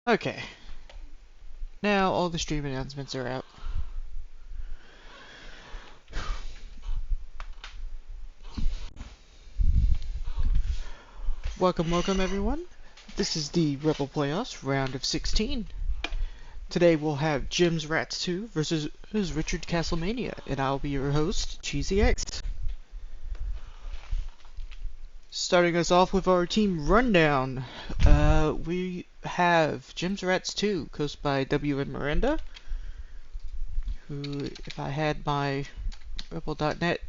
Okay, now all the stream announcements are out. Welcome everyone. This is the ReBBL Playoffs, round of 16. Today we'll have Jim's Ro16 versus Richard Castlemania, and I'll be your host, Cheesy X. Starting us off with our team rundown, we have Jim's Ro16, coached by WN Miranda, who, if I had my ReBBL.net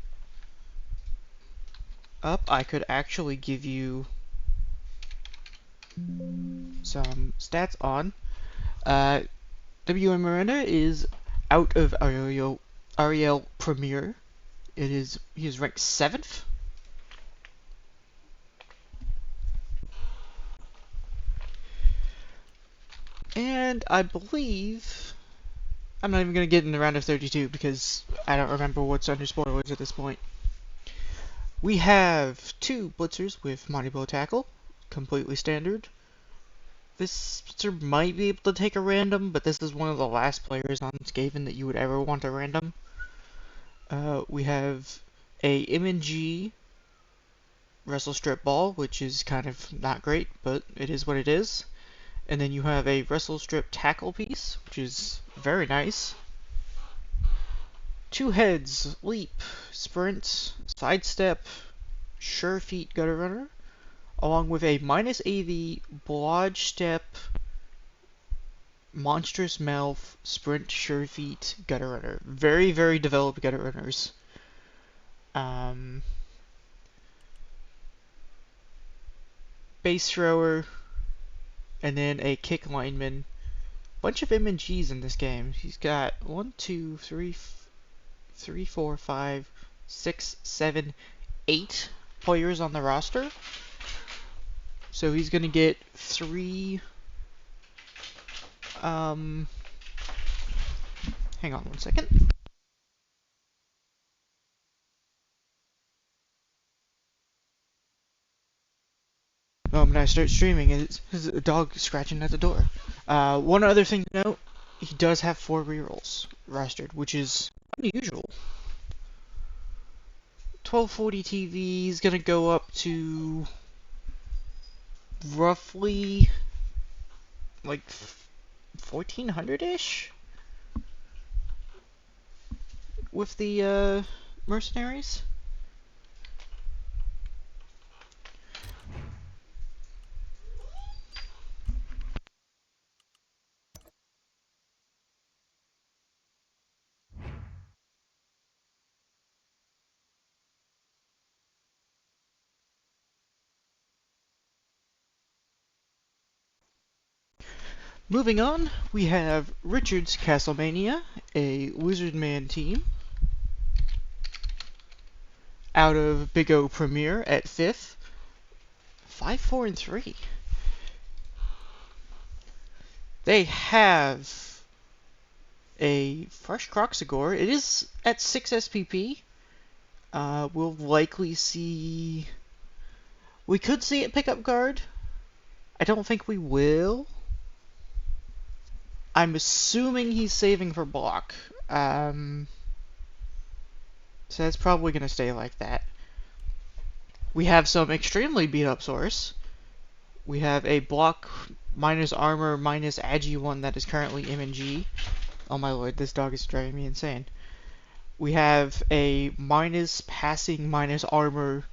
up, I could actually give you some stats on. WM Miranda is out of Ariel Premier. He is ranked 7th. And I believe I'm not even gonna get in the round of 32 because I don't remember what's under spoilers at this point. We have 2 blitzers with Mania tackle, completely standard. This blitzer might be able to take a random, but this is one of the last players on Skaven that you would ever want a random. We have a MNG wrestle strip ball, which is kind of not great, but it is what it is. And then you have a wrestle strip tackle piece, which is very nice. 2 heads, leap, sprint, sidestep, sure feet gutter runner, along with a minus AV blodge step, monstrous mouth, sprint, sure feet gutter runner. Very, very developed gutter runners. Base thrower, and then a kick lineman. Bunch of MNGs in this game. He's got 1, 2, 3, 4, 5, 6, 7, 8 players on the roster. So he's gonna get 3. Hang on one second. Oh, I'm gonna start streaming, and there's a dog scratching at the door. One other thing to note: he does have 4 rerolls rostered, which is unusual. 1240 TV is gonna go up to roughly like 1400-ish with the mercenaries. Moving on, we have Richard's Castlemania, a Wizardman team, out of Big O Premier at 5th, 5, 4, and 3. They have a fresh Croxagore. It is at 6 SPP. We'll likely see. We could see it pick up guard. I don't think we will. I'm assuming he's saving for block. So that's probably going to stay like that. We have some extremely beat up source. We have a block minus armor minus agi one that is currently MNG. Oh my lord, this dog is driving me insane. We have a minus passing minus armor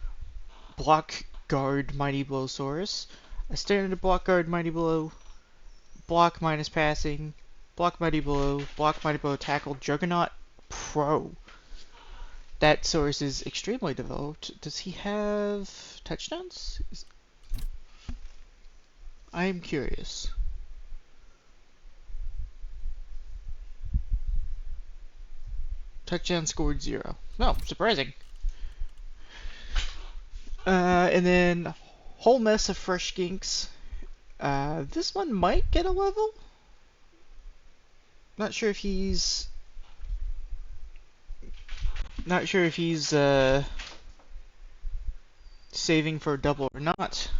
block guard Mighty Blow Saurus, a standard block guard Mighty Blow, block minus passing, block Mighty Blow tackle Juggernaut Pro. That source is extremely developed. Does he have touchdowns? I am curious. Touchdown scored 0. No, surprising. And then whole mess of fresh skinks. This one might get a level. Not sure if he's saving for a double or not.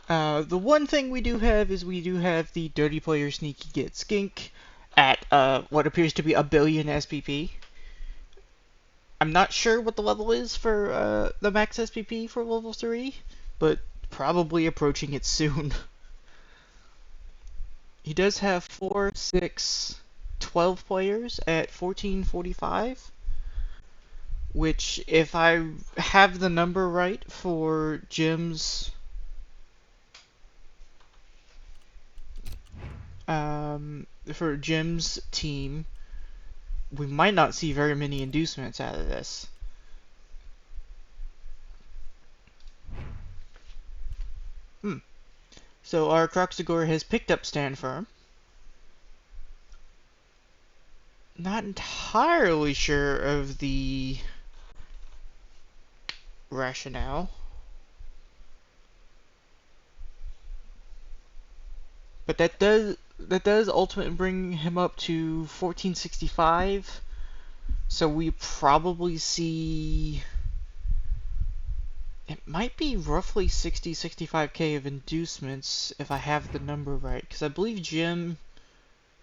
The one thing we do have is we do have the Dirty Player Sneaky Get Skink at what appears to be 1,000,000,000 SPP. I'm not sure what the level is for the max SPP for level 3, but probably approaching it soon. He does have 4, 6, 12 players at 1445, which, if I have the number right for Jim's team, we might not see very many inducements out of this. So our Croxagore has picked up Stand Firm. Not entirely sure of the rationale. But that does ultimately bring him up to 1465. So we probably see, it might be roughly 65k of inducements if I have the number right, because I believe Jim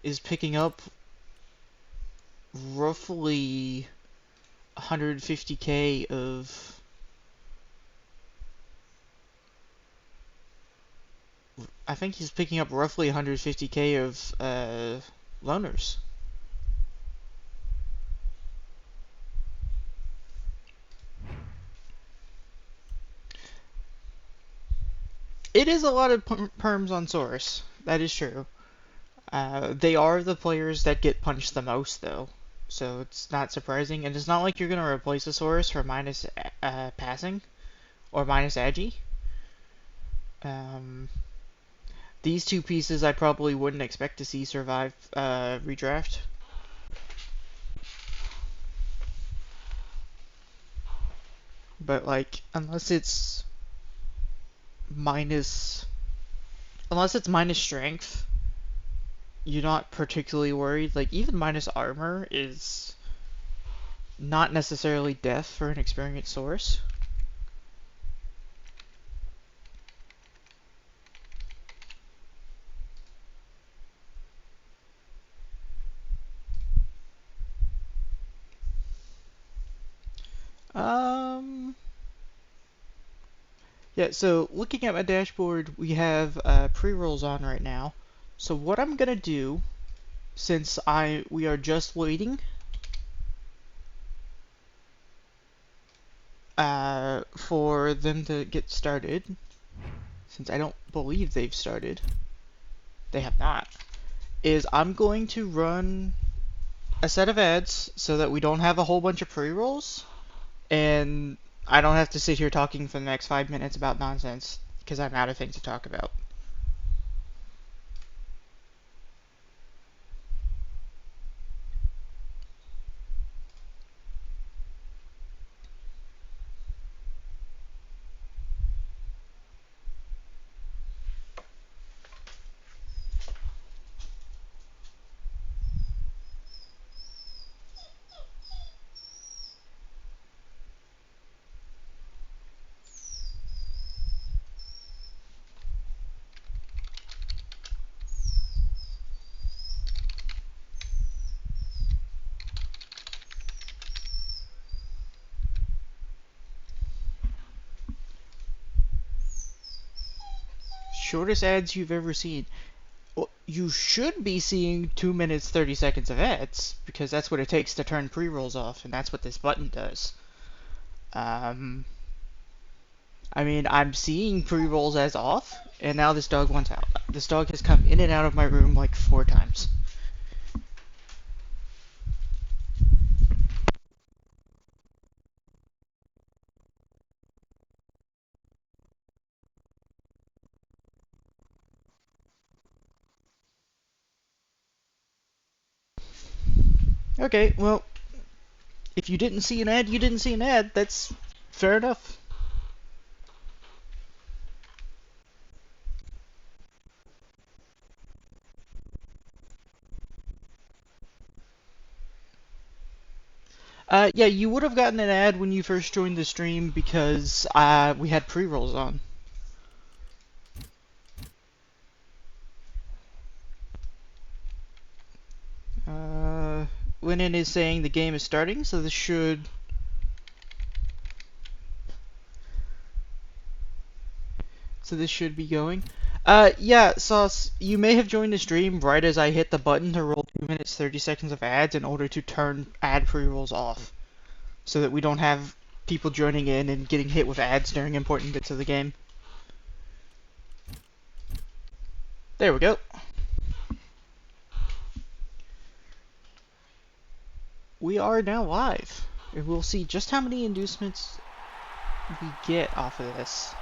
is picking up roughly 150k of, I think he's picking up roughly 150k of loaners. It is a lot of perms on Source. That is true. They are the players that get punched the most, though, so it's not surprising. And it's not like you're gonna replace a Source for minus passing or minus agi. These two pieces I probably wouldn't expect to see survive redraft. But like, minus unless it's minus strength, you're not particularly worried. Like, even minus armor is not necessarily death for an experienced Source. Yeah, so looking at my dashboard, we have pre-rolls on right now. So what I'm gonna do, since we are just waiting for them to get started, since I don't believe they've started, they have not, is I'm going to run a set of ads so that we don't have a whole bunch of pre-rolls, and I don't have to sit here talking for the next 5 minutes about nonsense, because I'm out of things to talk about. Shortest ads you've ever seen. Well, you should be seeing 2 minutes 30 seconds of ads, because that's what it takes to turn pre-rolls off, and that's what this button does. I mean, I'm seeing pre-rolls as off, and now this dog wants out. This dog has come in and out of my room like 4 times. Okay, well, if you didn't see an ad, you didn't see an ad. That's fair enough. Yeah, you would have gotten an ad when you first joined the stream because we had pre-rolls on. Winnin is saying the game is starting, so this should be going. Yeah, Sauce, you may have joined the stream right as I hit the button to roll 2 minutes 30 seconds of ads in order to turn ad pre-rolls off, so that we don't have people joining in and getting hit with ads during important bits of the game. There we go. We are now live, and we'll see just how many inducements we get off of this.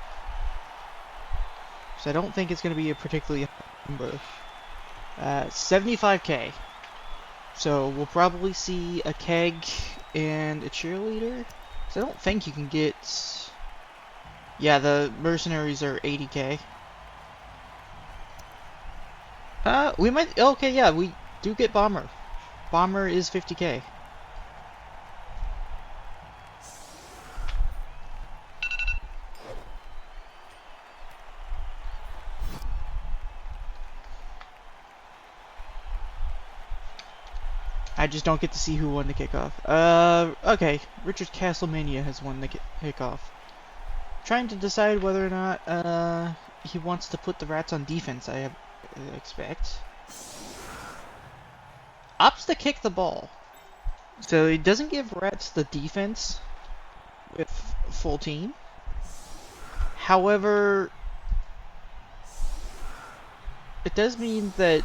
So I don't think it's going to be a particularly high number. 75k. So we'll probably see a keg and a cheerleader. So I don't think you can get... Yeah, the mercenaries are 80k. We might... Okay, yeah, we do get Bomber. Bomber is 50k. I just don't get to see who won the kickoff. Okay. Richard Castlemania has won the kickoff. Trying to decide whether or not, he wants to put the rats on defense, I expect. Opts to kick the ball. So he doesn't give rats the defense with full team. However, it does mean that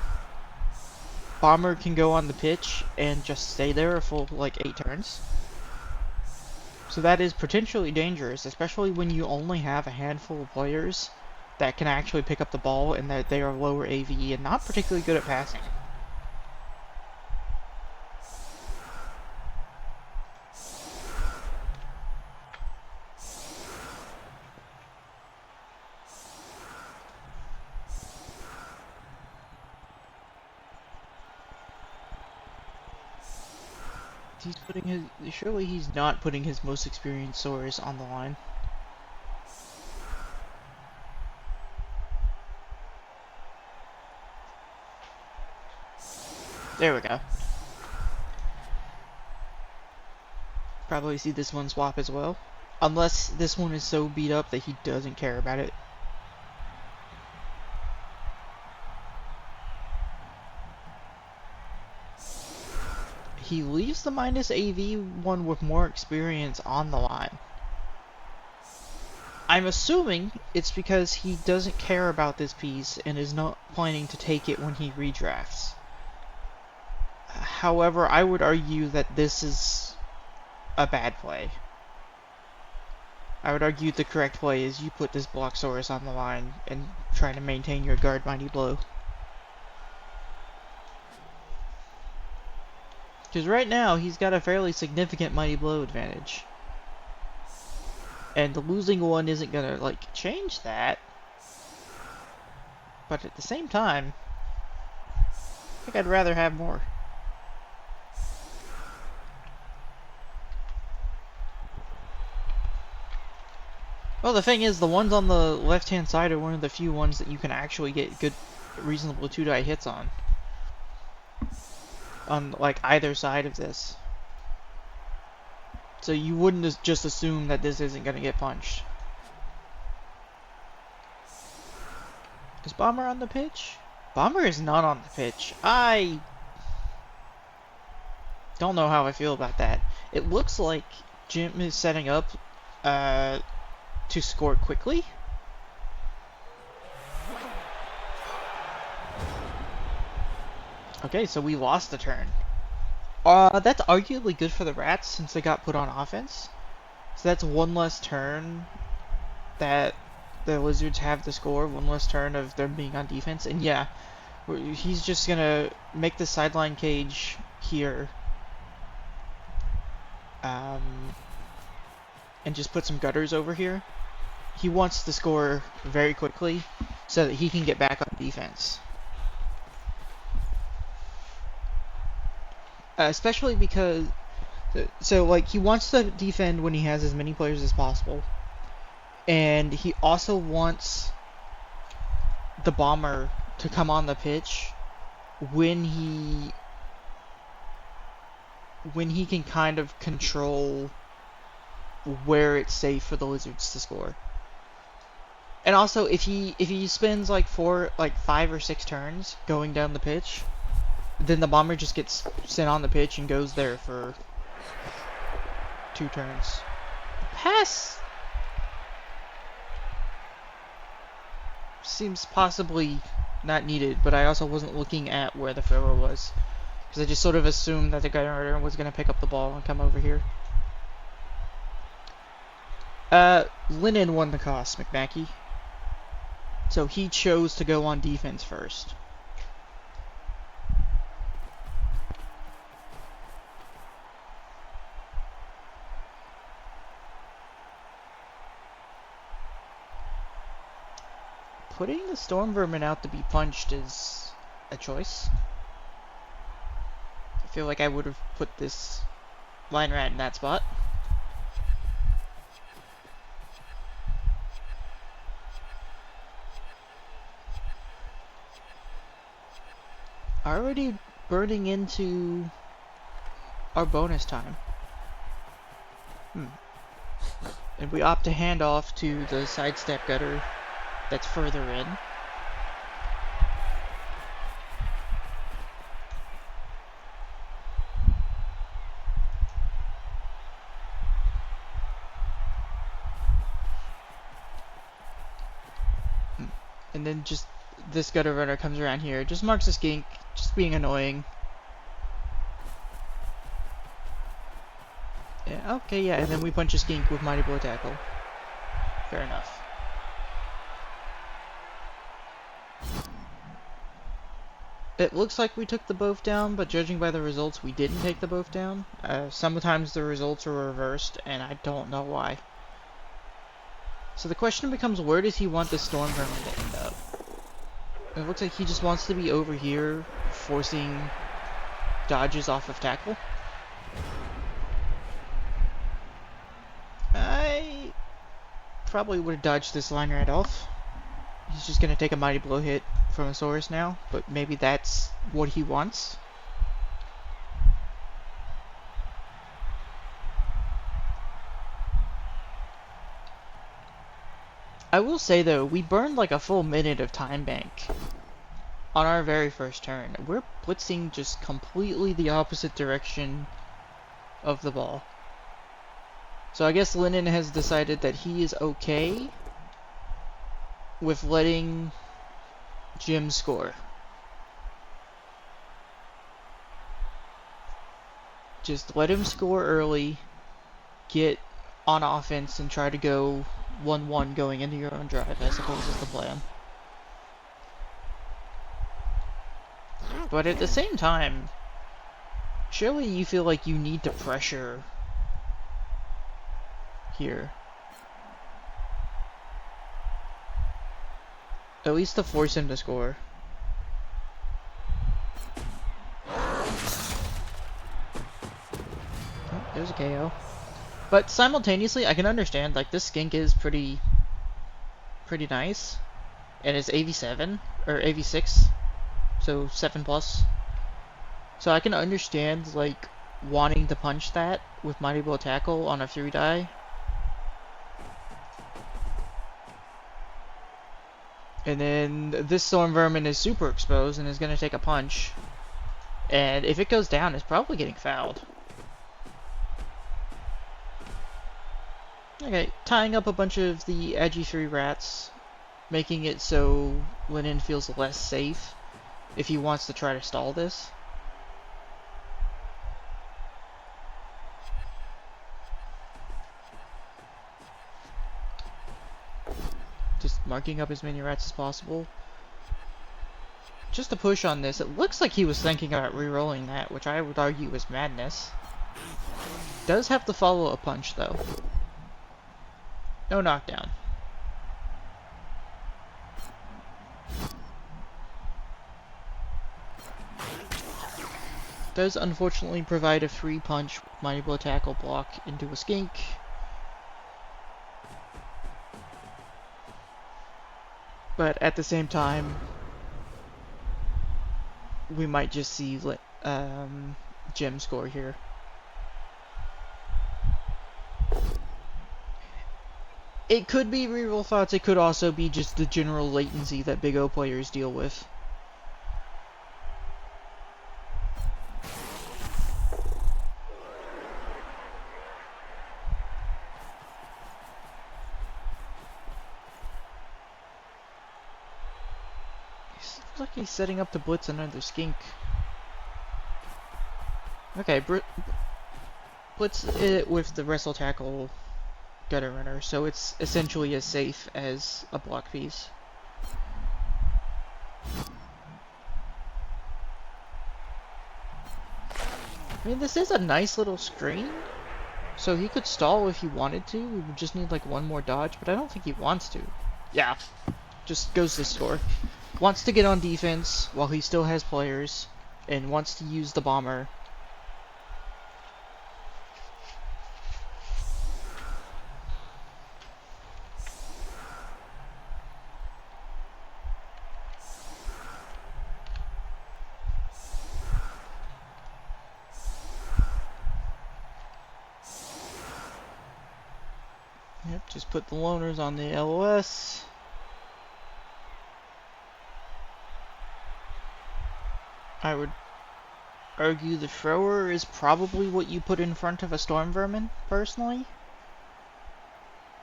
Bomber can go on the pitch and just stay there a full, like, 8 turns. So that is potentially dangerous, especially when you only have a handful of players that can actually pick up the ball and that they are lower AVE and not particularly good at passing. He's putting his... Surely he's not putting his most experienced Saurus on the line. There we go. Probably see this one swap as well. Unless this one is so beat up that he doesn't care about it. He leaves the minus AV one with more experience on the line. I'm assuming it's because he doesn't care about this piece and is not planning to take it when he redrafts. However, I would argue that this is a bad play. I would argue the correct play is you put this Bloxsaurus on the line and try to maintain your guard mighty blow. Because right now, he's got a fairly significant mighty blow advantage. And the losing one isn't gonna, like, change that. But at the same time, I think I'd rather have more. Well, the thing is, the ones on the left-hand side are one of the few ones that you can actually get good, reasonable 2-die hits on. On, like, either side of this. So you wouldn't just assume that this isn't gonna get punched. Is Bomber on the pitch? Bomber is not on the pitch. I don't know how I feel about that. It looks like Jim is setting up to score quickly. Okay, so we lost the turn. That's arguably good for the rats since they got put on offense. So that's one less turn that the lizards have to score, one less turn of them being on defense. And yeah, he's just gonna make the sideline cage here. And just put some gutters over here. He wants to score very quickly so that he can get back on defense. Especially because, so like, he wants to defend when he has as many players as possible. And he also wants the Bomber to come on the pitch when he when he can kind of control where it's safe for the lizards to score. And also, if he spends like 5 or 6 turns going down the pitch, then the bomber just gets sent on the pitch and goes there for 2 turns. Pass seems possibly not needed, but I also wasn't looking at where the thrower was, because I just sort of assumed that the gunner was going to pick up the ball and come over here. Lennon won the toss, McMackey. So he chose to go on defense first. Putting the Storm Vermin out to be punched is a choice. I feel like I would have put this Line Rat in that spot. Already burning into our bonus time. And we opt to hand off to the sidestep gutter that's further in. And then just this gutter runner comes around here, just marks a skink, just being annoying. Yeah, okay, yeah, and then we punch a skink with Mighty Blow Tackle. Fair enough. It looks like we took the both down, but judging by the results, we didn't take the both down. Sometimes the results are reversed, and I don't know why. So the question becomes, where does he want the Storm Vermin to end up? It looks like he just wants to be over here, forcing dodges off of tackle. I probably would have dodged this line right off. He's just going to take a Mighty Blow hit from a Saurus now, but maybe that's what he wants. I will say though, we burned like a full minute of time bank on our very first turn. We're blitzing just completely the opposite direction of the ball. So I guess Lennon has decided that he is okay with letting Jim score. Just let him score early, get on offense, and try to go 1-1 going into your own drive, I suppose is the plan. But at the same time, surely you feel like you need to pressure here. At least to force him to score. Oh, there's a KO. But simultaneously, I can understand, like, this skink is pretty nice. And it's AV7, or AV6, so 7+. So I can understand, like, wanting to punch that with Mighty Blow Tackle on a 3-die. And then this Storm Vermin is super exposed and is going to take a punch. And if it goes down, it's probably getting fouled. Okay, tying up a bunch of the Agi3 rats, making it so Lennon feels less safe if he wants to try to stall this. Just marking up as many rats as possible. Just to push on this, it looks like he was thinking about re-rolling that, which I would argue is madness. Does have to follow a punch though. No knockdown. Does unfortunately provide a free punch with Mighty Blow Tackle block into a skink. But at the same time, we might just see Jim score here. It could be reroll thoughts, it could also be just the general latency that Big O players deal with. It looks like he's setting up to blitz another skink. Okay, blitz it with the wrestle tackle gutter runner, so it's essentially as safe as a block piece. I mean, this is a nice little screen, so he could stall if he wanted to. We would just need like one more dodge, but I don't think he wants to. Yeah, just goes to score. Wants to get on defense while he still has players, and wants to use the bomber. Yep, just put the loners on the LOS. I would argue the thrower is probably what you put in front of a storm vermin, personally.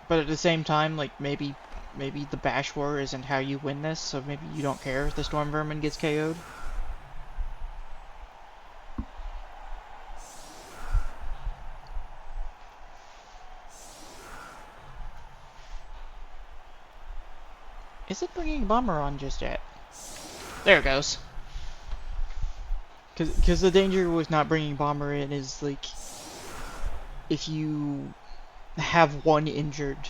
But at the same time, like, maybe the bash war isn't how you win this, so maybe you don't care if the storm vermin gets KO'd. Is it bringing bomber on just yet? There it goes. Because the danger with not bringing bomber in is, like, if you have one injured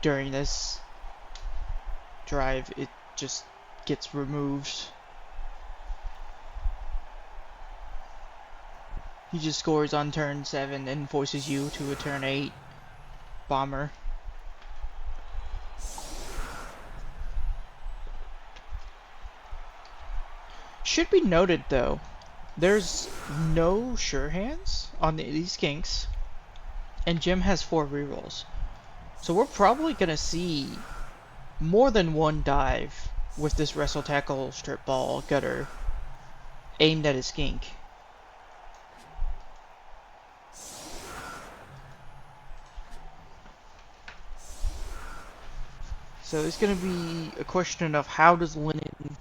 during this drive, it just gets removed. He just scores on turn 7 and forces you to a turn 8 bomber. Should be noted, though, there's no sure hands on these kinks, and Jim has 4 rerolls. So we're probably going to see more than one dive with this wrestle tackle strip ball gutter aimed at his skink. So it's going to be a question of how does Lennon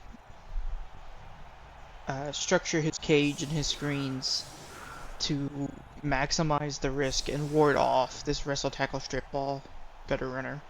structure his cage and his screens to maximize the risk and ward off this wrestle tackle strip ball gutter runner.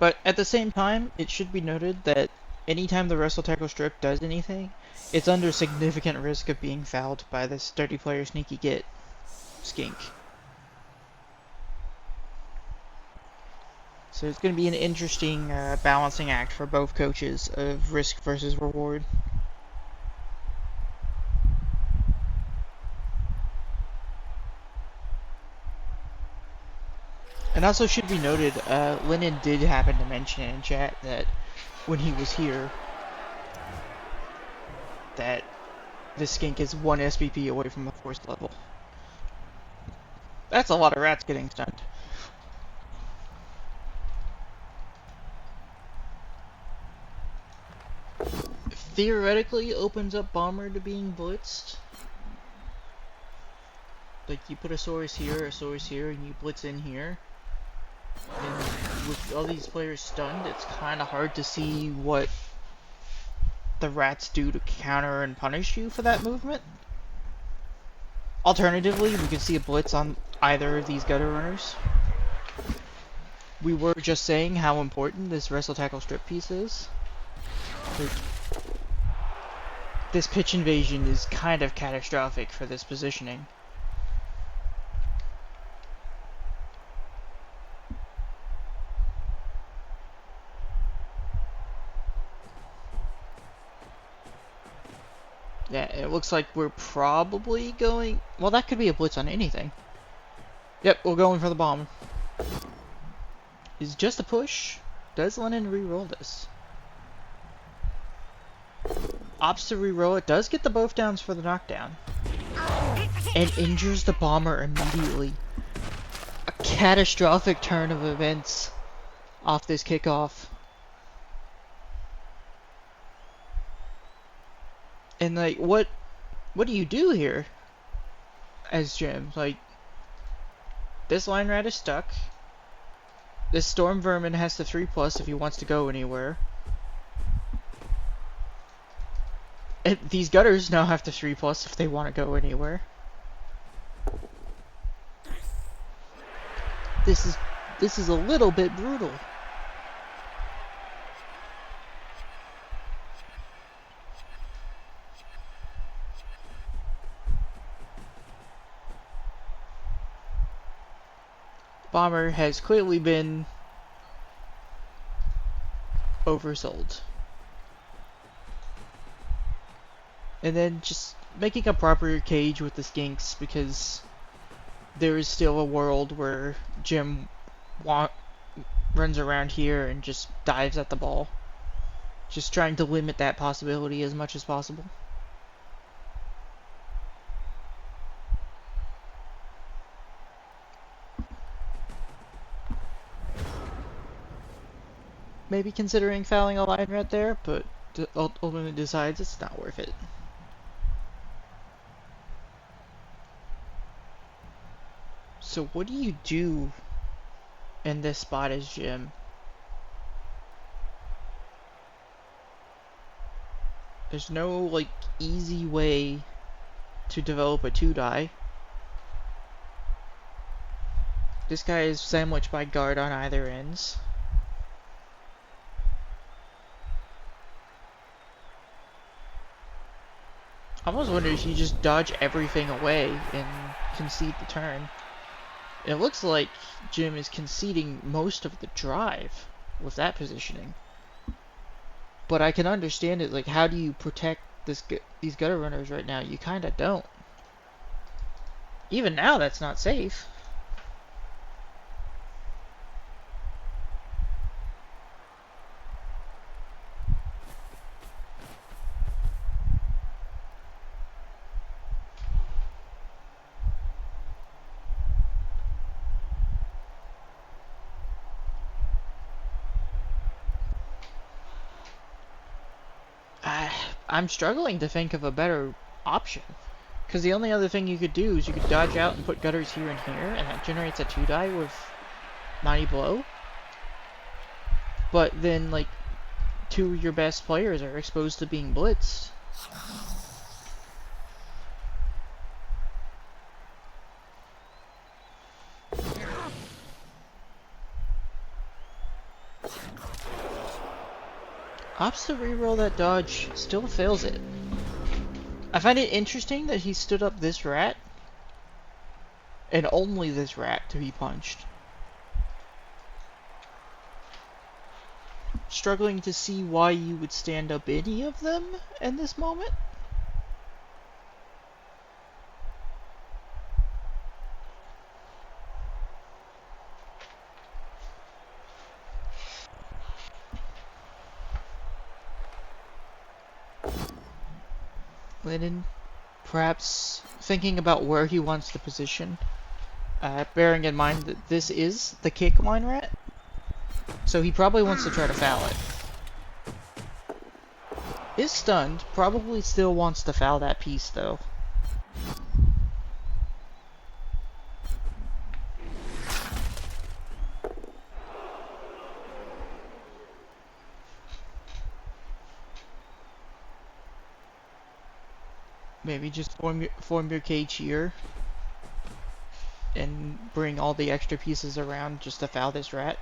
But at the same time, it should be noted that anytime the wrestle tackle strip does anything, it's under significant risk of being fouled by this 30 player sneaky git skink. So it's going to be an interesting balancing act for both coaches of risk versus reward. And also should be noted, Lennon did happen to mention in chat that when he was here, that this skink is 1 SPP away from the force level. That's a lot of rats getting stunned. Theoretically opens up bomber to being blitzed. Like, you put a source here, and you blitz in here. And with all these players stunned, it's kind of hard to see what the rats do to counter and punish you for that movement. Alternatively, we could see a blitz on either of these gutter runners. We were just saying how important this wrestle tackle strip piece is. Like, this pitch invasion is kind of catastrophic for this positioning. Yeah, it looks like we're probably going... Well, that could be a blitz on anything. Yep, we're going for the bomb. Is just a push. Does Lennon re-roll this? Opts to re-roll it. Does get the both downs for the knockdown. And injures the bomber immediately. A catastrophic turn of events off this kickoff. And like, what do you do here as Jim? Like, this line rat is stuck. This storm vermin has the 3+ if he wants to go anywhere. And these gutters now have the 3+ if they want to go anywhere. This is a little bit brutal. Bomber has clearly been oversold. And then just making a proper cage with the skinks, because there is still a world where Jim runs around here and just dives at the ball. Just trying to limit that possibility as much as possible. Maybe considering fouling a line right there, but ultimately decides it's not worth it. So what do you do in this spot as Jim? There's no, like, easy way to develop a 2-die. This guy is sandwiched by guard on either ends. I almost wonder if you just dodge everything away and concede the turn. It looks like Jim is conceding most of the drive with that positioning. But I can understand it, like, how do you protect these gutter runners right now? You kinda don't. Even now, that's not safe. I'm struggling to think of a better option. Because the only other thing you could do is you could dodge out and put gutters here and here, and that generates a 2-die with Mighty Blow. But then, like, 2 of your best players are exposed to being blitzed. Opts to reroll that dodge, still fails it. I find it interesting that he stood up this rat, and only this rat, to be punched. Struggling to see why you would stand up any of them in this moment. Lennon, perhaps thinking about where he wants to position, bearing in mind that this is the kick line rat, so he probably wants to try to foul it. Is stunned, probably still wants to foul that piece though. Maybe just form your cage here and bring all the extra pieces around just to foul this rat.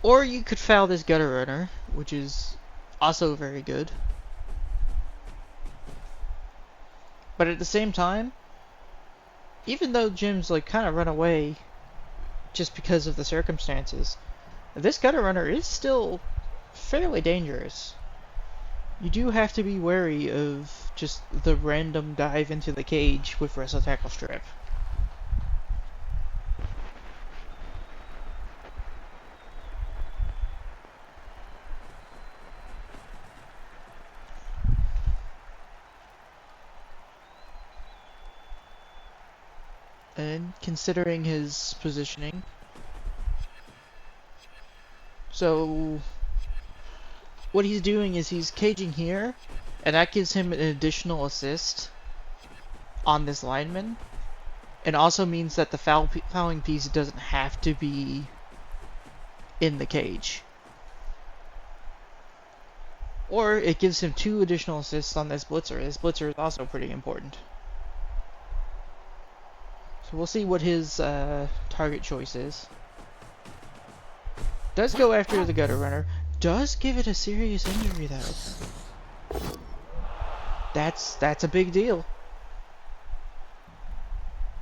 Or you could foul this gutter runner, which is also very good. But at the same time, even though Jim's like kind of run away just because of the circumstances, this gutter runner is still fairly dangerous. You do have to be wary of just the random dive into the cage with wrestle tackle strip. And considering his positioning, so what he's doing is he's caging here, and that gives him an additional assist on this lineman, and also means that the fouling piece doesn't have to be in the cage. Or it gives him 2 additional assists on this blitzer. This blitzer is also pretty important. So we'll see what his target choice is. Does go after the gutter runner. Does give it a serious injury though. That's a big deal.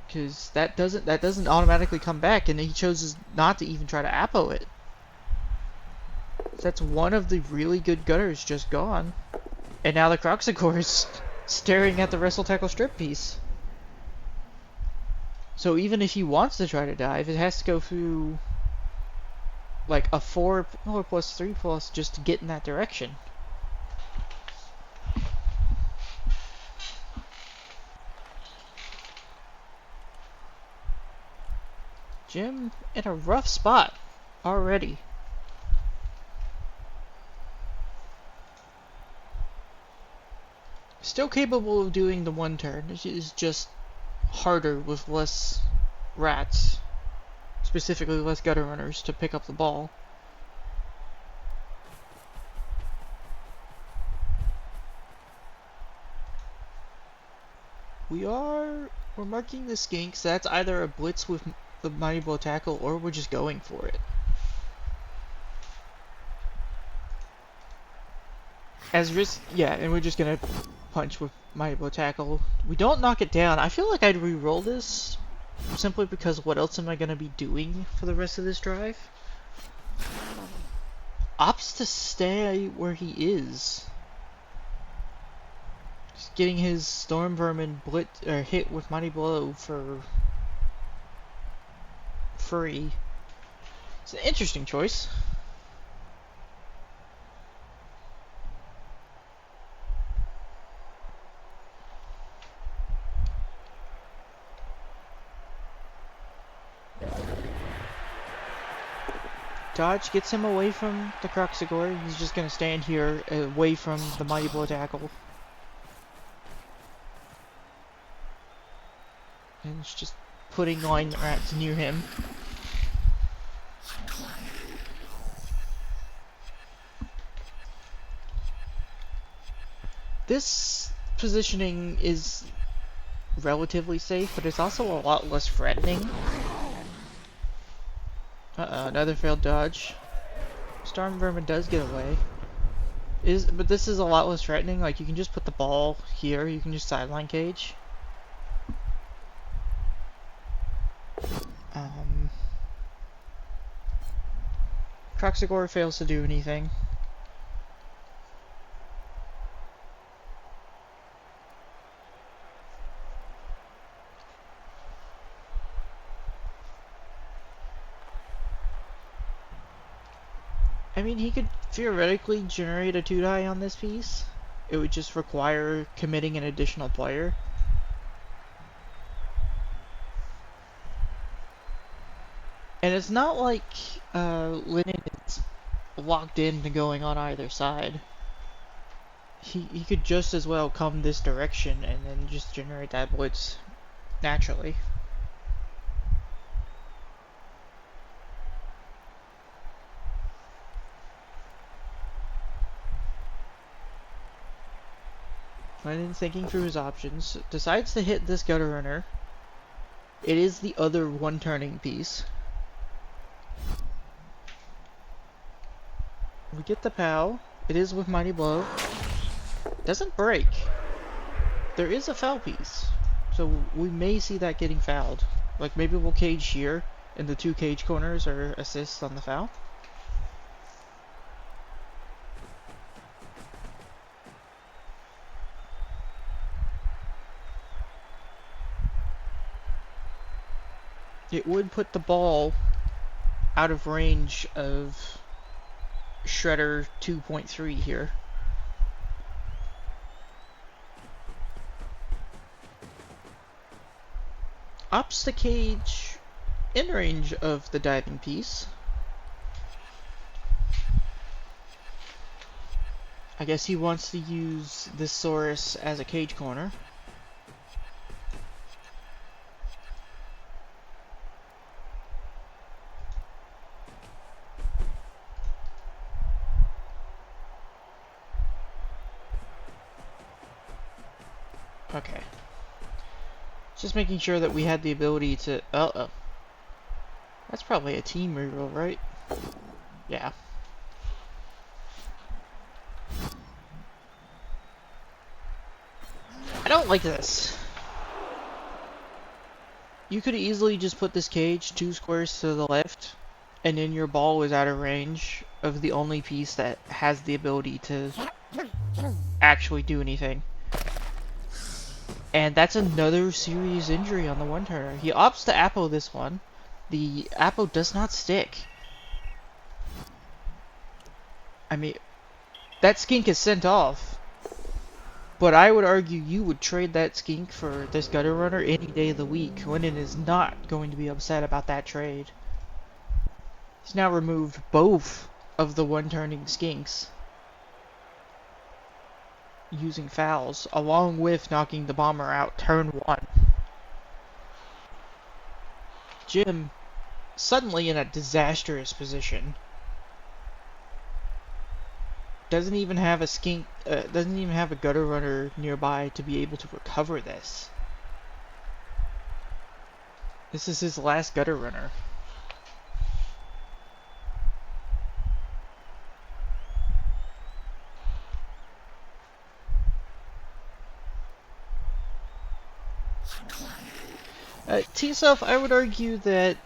Because that doesn't automatically come back, and he chooses not to even try to appo it. That's one of the really good gutters just gone. And now the Croxagore is staring at the wrestle tackle strip piece. So even if he wants to try to dive, it has to go through like a 4 plus 3 plus just to get in that direction. Jim in a rough spot already. Still capable of doing the one turn. It is just harder with less rats, specifically less gutter runners, to pick up the ball. We're marking the skinks. That's either a blitz with the Mighty Blow tackle, or we're just going for it. As risk, yeah, and we're just gonna punch with Mighty Blow tackle. We don't knock it down. I feel like I'd re-roll this, simply because what else am I gonna be doing for the rest of this drive? Opts to stay where he is. Just getting his Storm Vermin hit with Mighty Blow for free. It's an interesting choice. Dodge gets him away from the Croxagore. He's just gonna stand here away from the Mighty Blow tackle. And it's just putting line rats near him. This positioning is relatively safe, but it's also a lot less threatening. Another failed dodge. Storm Vermin does get away. But this is a lot less threatening. Like, you can just put the ball here. You can just sideline cage. Croxagore fails to do anything. I mean, he could theoretically generate a 2-die on this piece. It would just require committing an additional player. And it's not like Lennon is locked into going on either side. He could just as well come this direction and then just generate that blitz naturally. Lennon, thinking through his options, decides to hit this gutter runner. It is the other one turning piece. We get the POW. It is with Mighty Blow. Doesn't break. There is a foul piece, so we may see that getting fouled. Like, maybe we'll cage here, and the 2 cage corners are assists on the foul. it would put the ball out of range of Shredder 2.3 here. Ups the cage in range of the diving piece. I guess he wants to use this Saurus as a cage corner. Okay. Just making sure that we had the ability to... Uh-oh. That's probably a team reroll, right? Yeah. I don't like this. You could easily just put this cage 2 squares to the left, and then your ball is out of range of the only piece that has the ability to actually do anything. And that's another serious injury on the one-turner. He opts to Appo this one. The Appo does not stick. I mean, that skink is sent off. But I would argue you would trade that skink for this gutter runner any day of the week. Lennon is not going to be upset about that trade. He's now removed both of the one-turning skinks using fouls, along with knocking the bomber out turn 1. Jim suddenly in a disastrous position. Doesn't even have a skink, doesn't even have a gutter runner nearby to be able to recover this. This is his last gutter runner. T-Self, I would argue that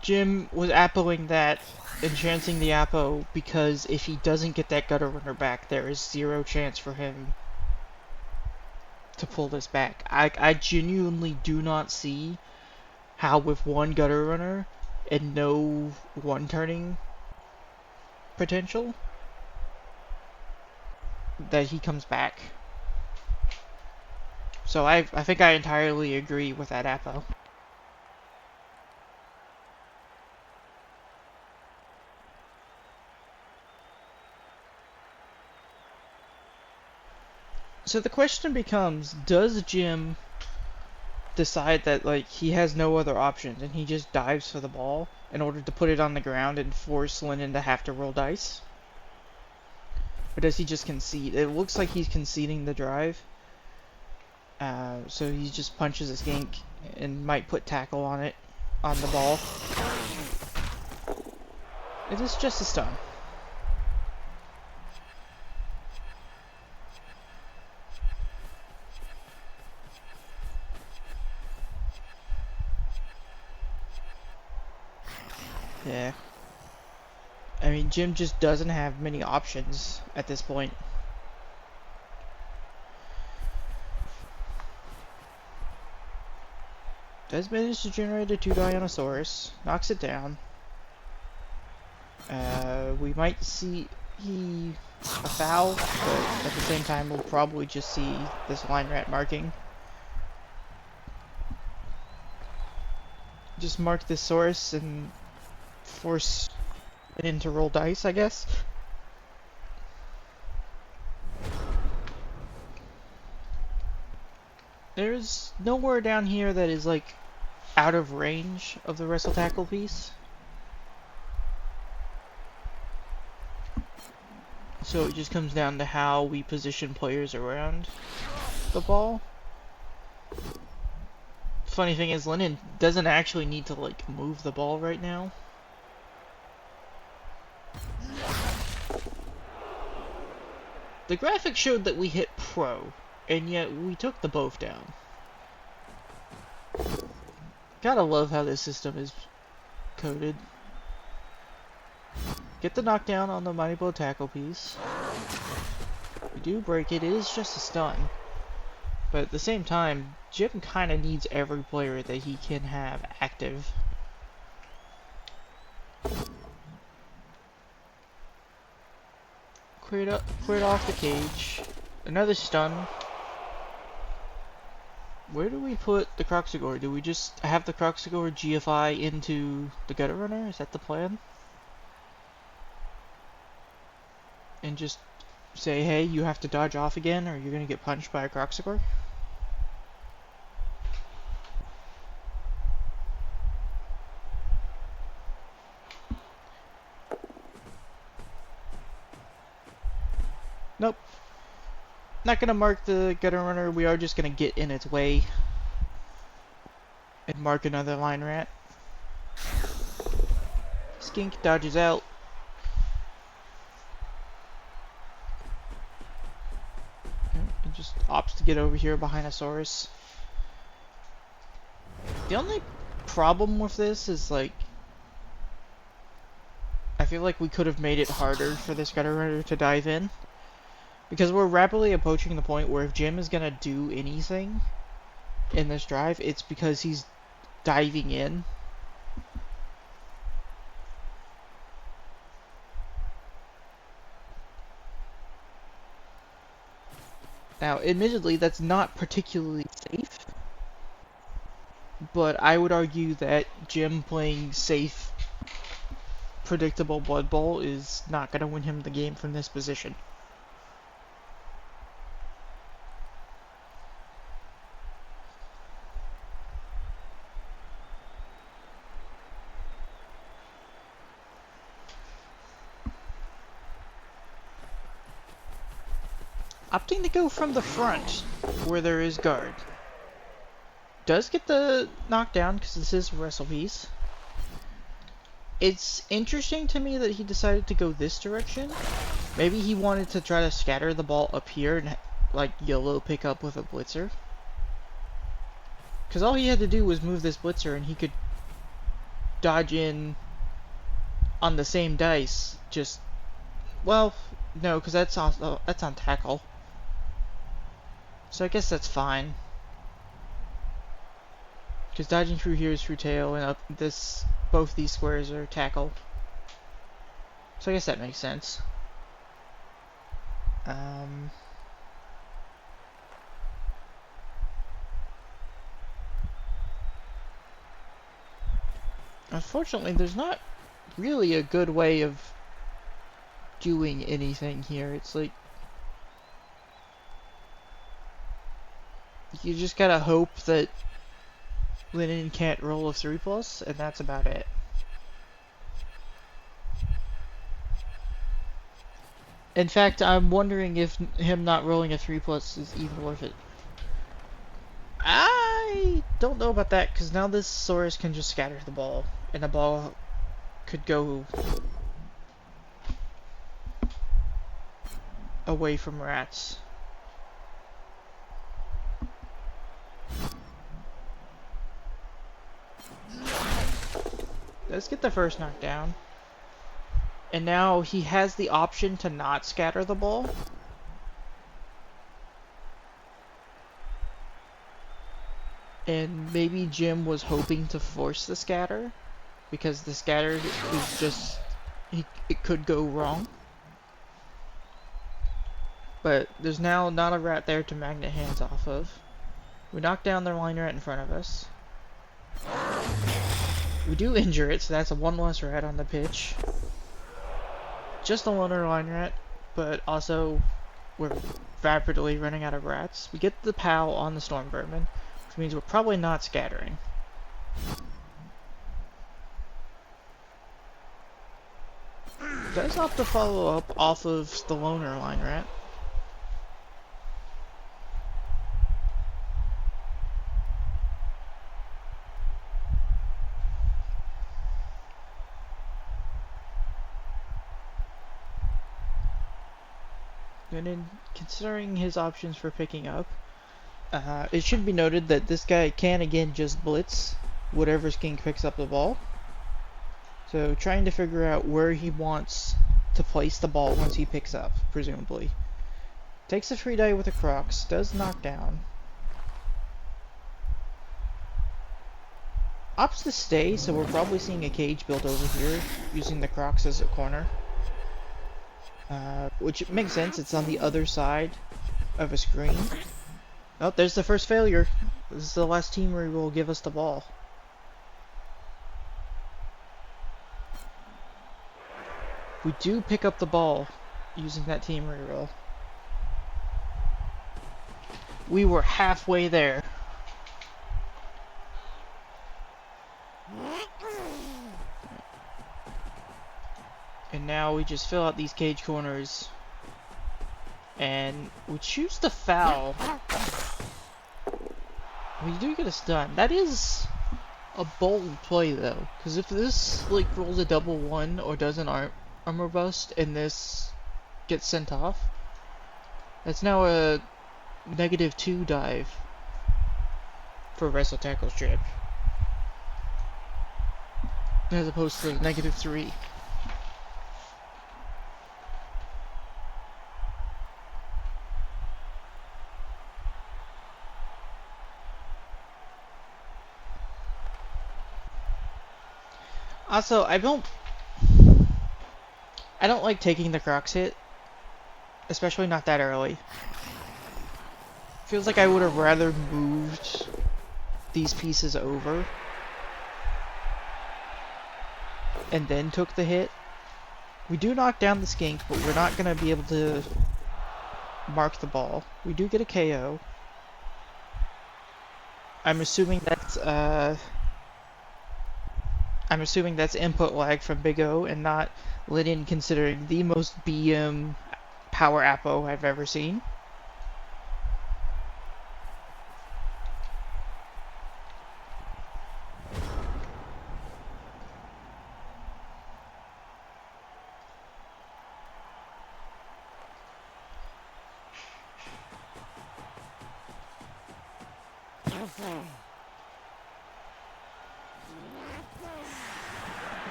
Jim was appoing that and chancing the Appo because if he doesn't get that gutter runner back, there is 0 chance for him to pull this back. I genuinely do not see how with one gutter runner and no one-turning potential that he comes back. So I think I entirely agree with that Appo. So the question becomes, does Jim decide that like he has no other options and he just dives for the ball in order to put it on the ground and force Lennon to have to roll dice? Or does he just concede? It looks like he's conceding the drive. So he just punches a skink and might put tackle on it, on the ball. It is just a stun. Yeah. I mean, Jim just doesn't have many options at this point. Does manage to generate a 2 Dionysaurus, knocks it down. We might see a foul, but at the same time we'll probably just see this line rat marking. Just mark this Saurus and force it into roll dice, I guess. There's nowhere down here that is like out of range of the wrestle tackle piece. So it just comes down to how we position players around the ball. Funny thing is, Lennon doesn't actually need to like move the ball right now. The graphic showed that we hit pro, and yet we took the both down. Gotta love how this system is coded. Get the knockdown on the Mighty Blow tackle piece. We do break it. It is just a stun. But at the same time, Jim kind of needs every player that he can have active. Cleared off the cage. Another stun. Where do we put the Croxagore? Do we just have the Croxagore GFI into the Gutter Runner? Is that the plan? And just say, hey, you have to dodge off again or you're gonna get punched by a Croxagore? Nope. Not gonna mark the Gutter Runner, we are just gonna get in its way and mark another line rat. Skink dodges out. And just opts to get over here behind a Saurus. The only problem with this is, like, I feel like we could have made it harder for this Gutter Runner to dive in. Because we're rapidly approaching the point where if Jim is gonna do anything in this drive, it's because he's diving in. Now, admittedly, that's not particularly safe. But I would argue that Jim playing safe, predictable Blood Bowl is not gonna win him the game from this position. Opting to go from the front, where there is guard. Does get the knockdown, because this is a wrestle piece. It's interesting to me that he decided to go this direction. Maybe he wanted to try to scatter the ball up here and, like, YOLO pick up with a blitzer. Because all he had to do was move this blitzer and he could dodge in on the same dice. Just, well, no, because that's on tackle. So I guess that's fine. Because dodging through here is through tail, and up this, both these squares are tackle. So I guess that makes sense. Unfortunately, there's not really a good way of doing anything here. It's like, you just gotta hope that Lennon can't roll a 3+, and that's about it. In fact, I'm wondering if him not rolling a 3+ is even worth it. I don't know about that, because now this Saurus can just scatter the ball, and the ball could go away from rats. Let's get the first knockdown. And now he has the option to not scatter the ball. And maybe Jim was hoping to force the scatter, because the scatter is just, it could go wrong. But there's now not a rat there to magnet hands off of. We knock down their line rat in front of us. We do injure it, so that's a 1 less rat on the pitch. Just a loner line rat, but also we're rapidly running out of rats. We get the POW on the Storm Vermin, which means we're probably not scattering. Does opt to follow up off of the loner line rat. And in considering his options for picking up, it should be noted that this guy can again just blitz whatever skink picks up the ball. So trying to figure out where he wants to place the ball once he picks up, presumably. Takes a free die with a Crocs, does knock down. Opts to stay, so we're probably seeing a cage built over here, using the Crocs as a corner. Which makes sense, it's on the other side of a screen. Oh, there's the first failure. This is the last team where will give us the ball. We do pick up the ball using that team reroll. We were halfway there. And now we just fill out these cage corners. And we choose to foul. We do get a stun. That is a bold play though. Because if this like rolls a double one or does an armor bust and this gets sent off, that's now a -2 dive for wrestle tackle strip. As opposed to -3. Also, I don't like taking the Crocs hit, especially not that early. Feels like I would have rather moved these pieces over and then took the hit. We do knock down the skink, but we're not going to be able to mark the ball. We do get a KO. I'm assuming that's input lag from Big O and not Linen, considering the most BM power Appo I've ever seen.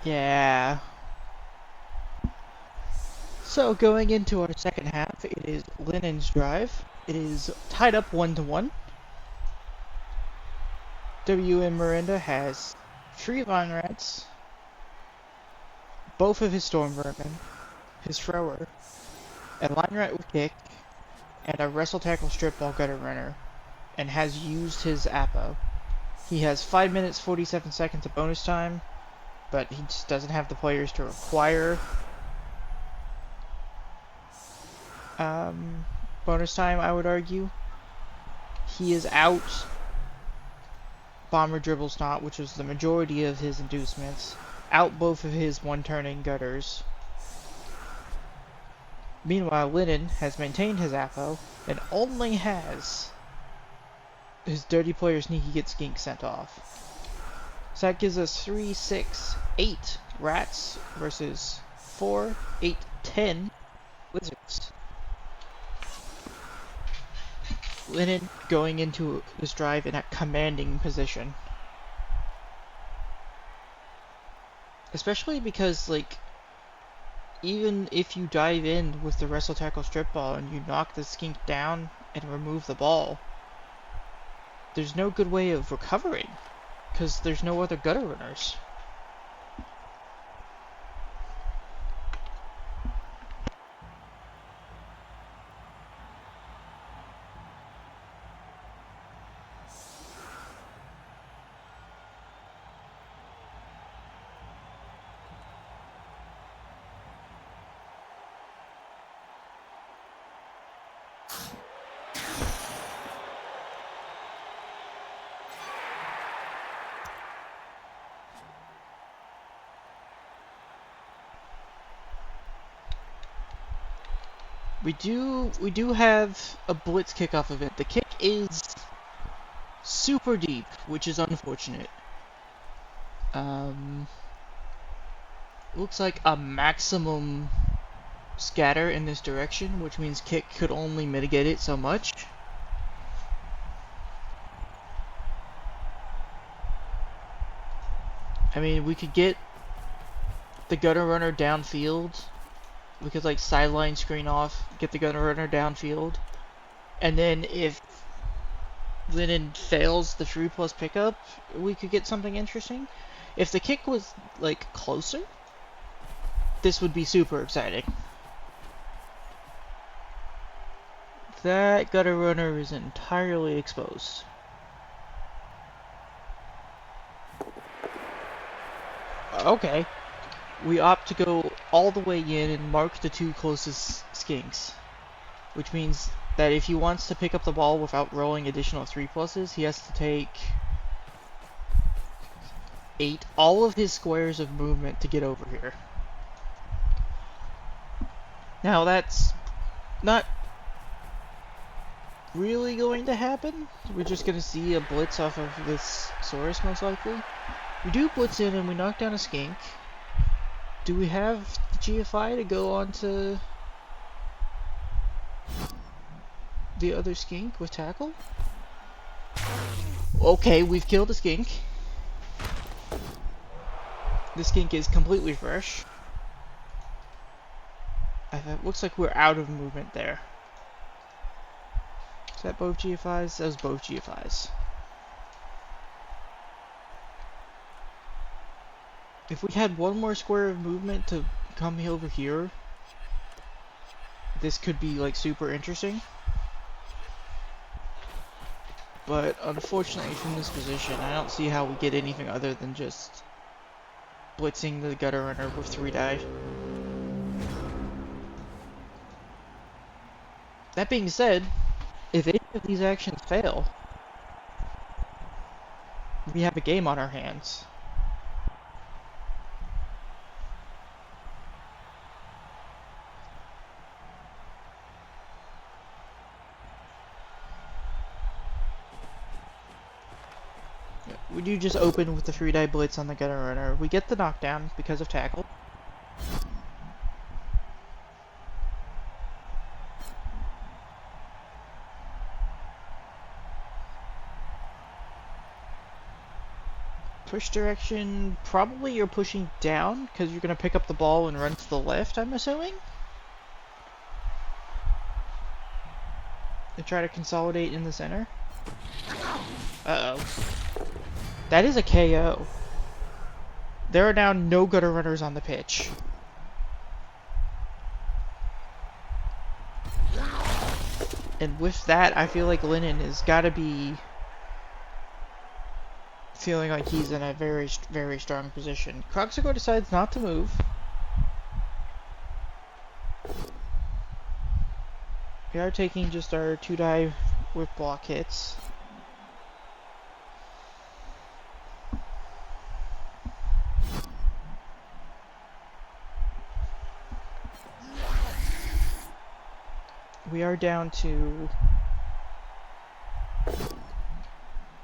Yeah. So going into our second half, it is Linen's drive. It is tied up 1-1. WM Miranda has 3 Vine Rats, both of his Storm Vermin, his Thrower, a Line Rat with Kick, and a Wrestle Tackle Strip Ball Gutter Runner, and has used his Appo. He has 5 minutes 47 seconds of bonus time, but he just doesn't have the players to require bonus time, I would argue. He is out Bomber Dribbles Not, which was the majority of his inducements, out both of his one-turning gutters. Meanwhile, Linen has maintained his Appo and only has his Dirty Player Sneaky Get Skink sent off. So that gives us 3, 6, 8 Rats versus 4, 8, 10 Lizards. Linen going into this drive in a commanding position. Especially because, like, even if you dive in with the Wrestle Tackle Strip Ball and you knock the skink down and remove the ball, there's no good way of recovering, because there's no other gutter runners. We do have a blitz kickoff event. The kick is super deep, which is unfortunate. Looks like a maximum scatter in this direction, which means kick could only mitigate it so much. I mean, we could get the gutter runner downfield. We could like sideline screen off, get the gutter runner downfield, and then if Lennon fails the 3+ pickup, we could get something interesting. If the kick was like closer, this would be super exciting. That gutter runner is entirely exposed. Okay. We opt to go all the way in and mark the 2 closest skinks. Which means that if he wants to pick up the ball without rolling additional 3+s, he has to take 8, all of his squares of movement to get over here. Now that's not really going to happen. We're just going to see a blitz off of this Saurus most likely. We do blitz in and we knock down a skink. Do we have the GFI to go on to the other skink with tackle? Okay, we've killed a skink. The skink is completely fresh. It looks like we're out of movement there. Is that both GFIs? That was both GFIs. If we had one more square of movement to come over here, this could be like super interesting. But unfortunately from this position, I don't see how we get anything other than just blitzing the gutter runner with 3 die. That being said, if any of these actions fail, we have a game on our hands. We do just open with the 3 die blitz on the gutter runner. We get the knockdown because of tackle. Push direction, probably you're pushing down because you're going to pick up the ball and run to the left, I'm assuming. And try to consolidate in the center. Uh-oh. That is a KO. There are now no gutter runners on the pitch. And with that, I feel like Lennon has got to be feeling like he's in a very, very strong position. Croxico decides not to move. We are taking just our 2 die with block hits. We are down to...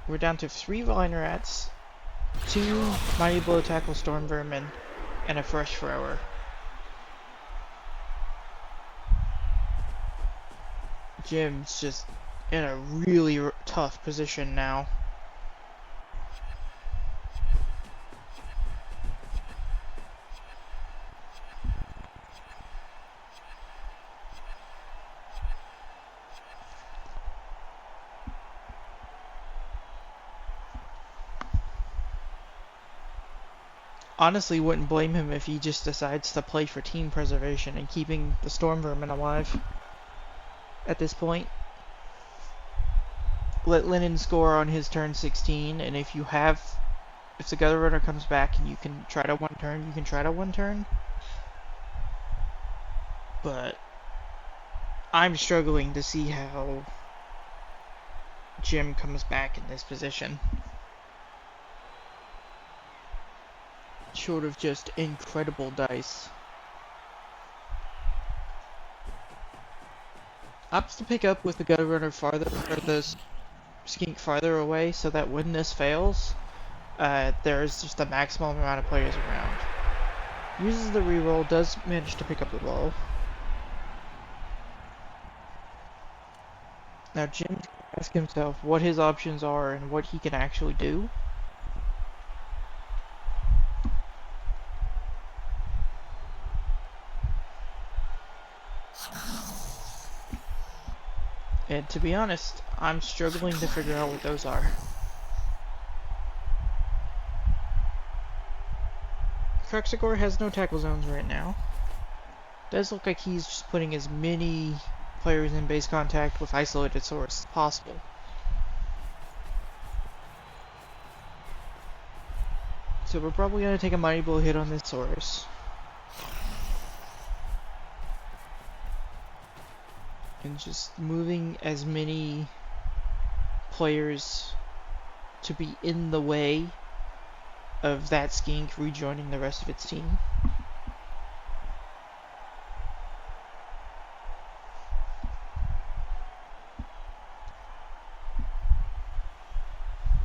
We're down to 3 Vine Rats, 2 Mighty Blow Tackle Storm Vermin, and a fresh thrower. Jim's just in a really tough position now. Honestly, wouldn't blame him if he just decides to play for team preservation and keeping the Storm Vermin alive at this point. Let Lennon score on his turn 16, and if the gutter runner comes back and you can try to 1 turn, you can try to 1 turn. But I'm struggling to see how Jim comes back in this position. Short of just incredible dice. Opts to pick up with the gutter runner farther, or the skink farther away, so that when this fails, there's just a maximum amount of players around. Uses the reroll, does manage to pick up the ball. Now Jim's gonna ask himself what his options are and what he can actually do. And to be honest, I'm struggling to figure out what those are. Crexagore has no tackle zones right now. Does look like he's just putting as many players in base contact with isolated source as possible. So we're probably going to take a Mighty Blow hit on this Saurus. And just moving as many players to be in the way of that skink rejoining the rest of its team.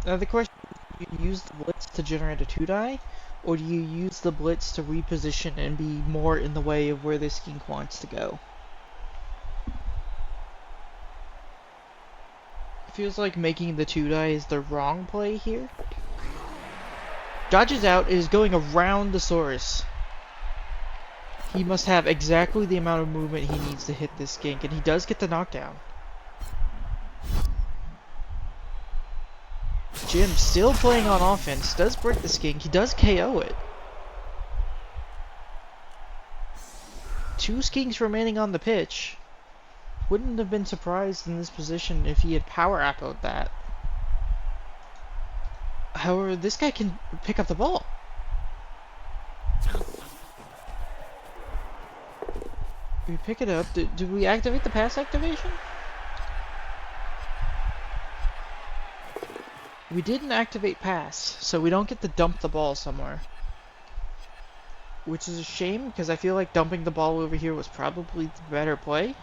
Now the question is, do you use the Blitz to generate a 2-die, or do you use the Blitz to reposition and be more in the way of where the skink wants to go? It feels like making the 2-die is the wrong play here. Dodges out, is going around the Saurus. He must have exactly the amount of movement he needs to hit this skink, and he does get the knockdown. Jim still playing on offense, does break the skink, he does KO it. 2 skinks remaining on the pitch. Wouldn't have been surprised in this position if he had power appoed that. However, this guy can pick up the ball. We pick it up. Do we activate the pass activation? We didn't activate pass, so we don't get to dump the ball somewhere. Which is a shame, because I feel like dumping the ball over here was probably the better play.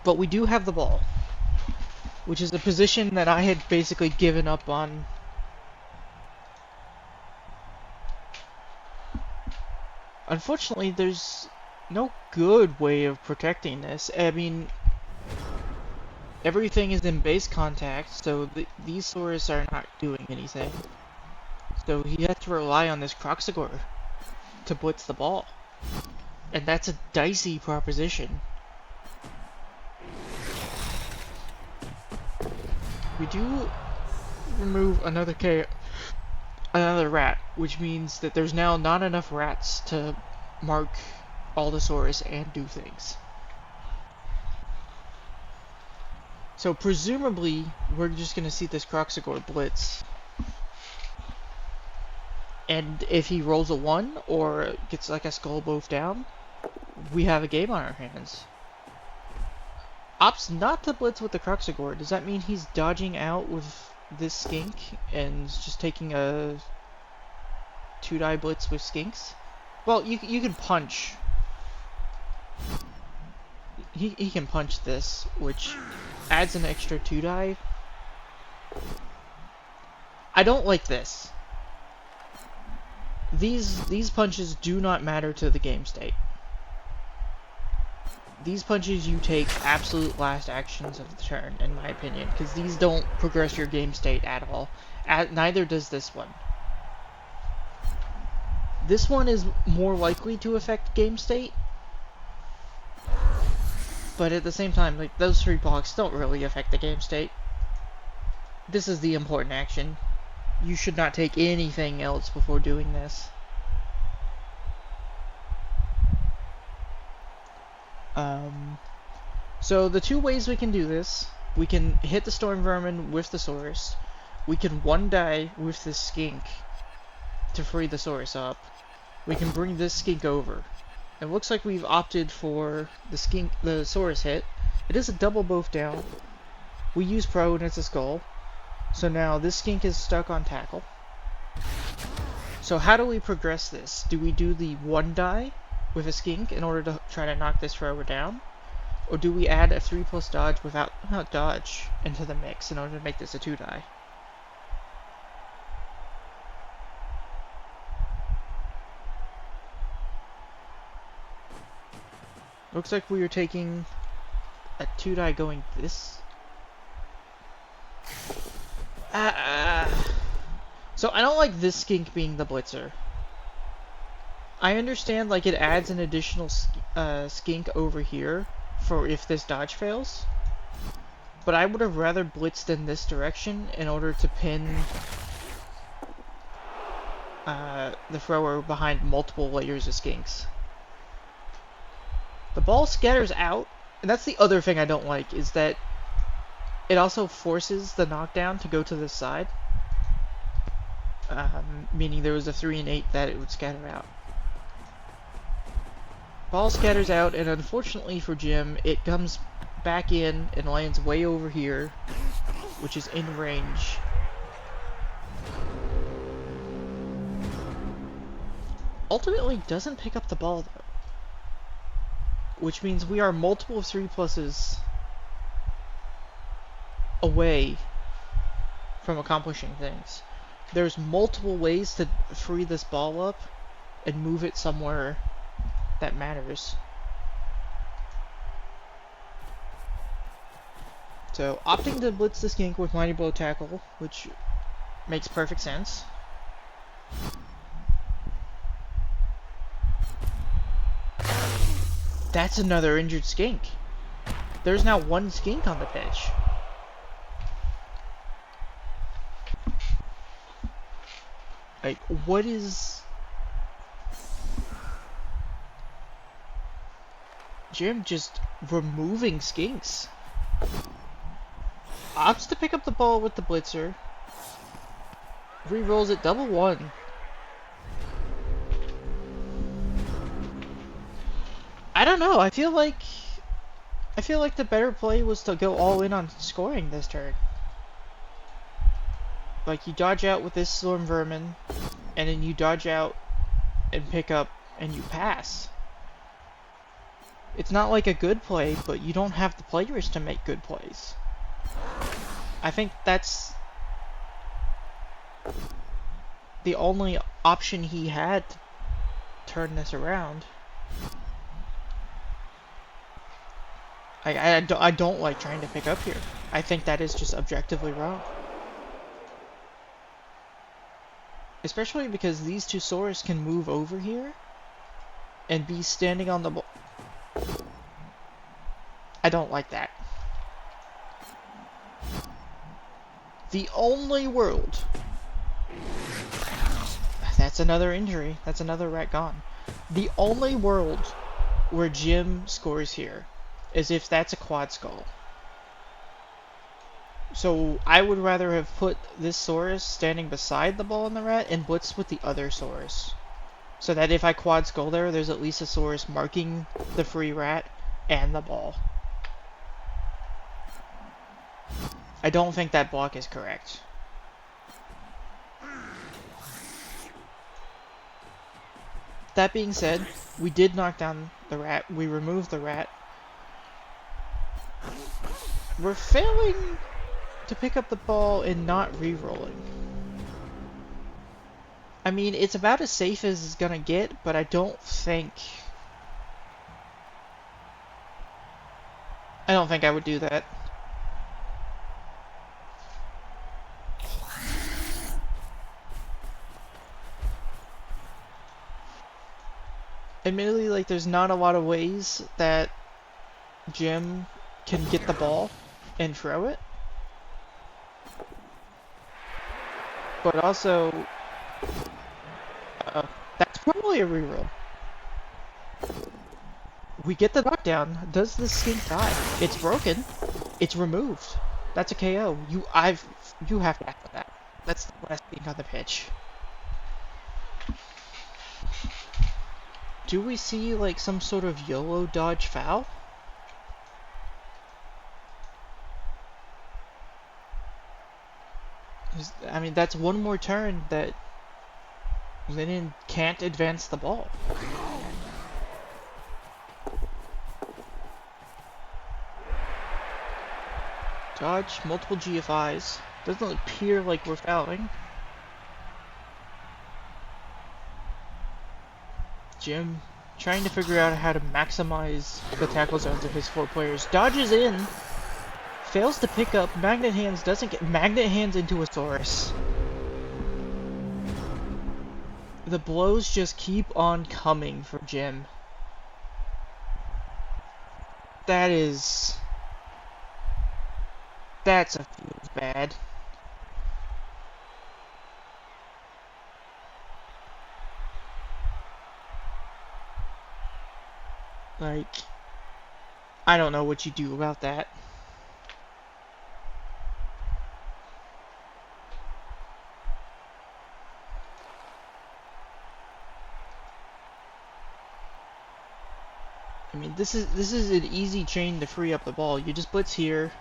But we do have the ball, which is a position that I had basically given up on. Unfortunately, there's no good way of protecting this. I mean, everything is in base contact, so these Saurus are not doing anything. So he has to rely on this Croxagore to blitz the ball. And that's a dicey proposition. We do remove another rat, which means that there's now not enough rats to mark Allosaurus and do things. So presumably, we're just going to see this Croxagore blitz. And if he rolls a 1 or gets like a skull both down, we have a game on our hands. Opts not to blitz with the Croxagore. Does that mean he's dodging out with this skink and just taking a 2-die blitz with skinks? Well, you can punch. He can punch this, which adds an extra 2-die. I don't like this. These punches do not matter to the game state. These punches you take absolute last actions of the turn, in my opinion, because these don't progress your game state at all. Neither does this one. This one is more likely to affect game state, but at the same time, like, those 3 blocks don't really affect the game state. This is the important action. You should not take anything else before doing this. So the 2 ways we can do this, we can hit the Storm Vermin with the Saurus, we can 1-die with the skink to free the Saurus up, we can bring this skink over. It looks like we've opted for the Saurus hit. It is a double both down. We use Pro and it's a skull. So now this skink is stuck on tackle. So how do we progress this? Do we do the 1-die with a skink in order to try to knock this thrower down? Or do we add a 3+ dodge without dodge into the mix in order to make this a 2-die? Looks like we are taking a 2-die going this. So I don't like this skink being the blitzer. I understand, like, it adds an additional skink over here for if this dodge fails. But I would have rather blitzed in this direction in order to pin the thrower behind multiple layers of skinks. The ball scatters out, and that's the other thing I don't like, is that it also forces the knockdown to go to the side. Meaning there was a 3 and 8 that it would scatter out. Ball scatters out, and unfortunately for Jim, it comes back in and lands way over here, which is in range. Ultimately doesn't pick up the ball though, which means we are multiple 3+s away from accomplishing things. There's multiple ways to free this ball up and move it somewhere that matters. So, opting to blitz the skink with Mighty Blow Tackle, which makes perfect sense. That's another injured skink. There's now one skink on the pitch. Like, what is... Jim just removing skinks. Opts to pick up the ball with the blitzer. Re-rolls it double one. I don't know, I feel like the better play was to go all in on scoring this turn. Like, you dodge out with this Storm Vermin, and then you dodge out and pick up, and you pass. It's not like a good play, but you don't have the players to make good plays. I think that's the only option he had to turn this around. I don't like trying to pick up here. I think that is just objectively wrong. Especially because these two Saurus can move over here and be standing on the ball. I don't like that. The only world... That's another injury. That's another rat gone. The only world where Jim scores here is if that's a quad skull. So I would rather have put this Saurus standing beside the ball and the rat and blitzed with the other Saurus. So that if I quad skull there, there's at least a Saurus marking the free rat and the ball. I don't think that block is correct. That being said, we did knock down the rat. We removed the rat. We're failing to pick up the ball and not re-rolling. I mean, it's about as safe as it's gonna get, but I don't think I would do that. Admittedly, like, there's not a lot of ways that Jim can get the ball and throw it. But also, that's probably a reroll. We get the knockdown. Does the skink die? It's broken. It's removed. That's a KO. You have to act with that. That's the last skink on the pitch. Do we see, like, some sort of YOLO dodge foul? I mean, that's one more turn that Linen can't advance the ball. Dodge, multiple GFIs. Doesn't appear like we're fouling. Jim trying to figure out how to maximize the tackle zones of his 4 players. Dodges in. Fails to pick up. Magnet Hands doesn't get... Magnet Hands into a Saurus. The blows just keep on coming for Jim. That is... That's a feels bad. Like, I don't know what you do about that. I mean, this is an easy chain to free up the ball. You just blitz here,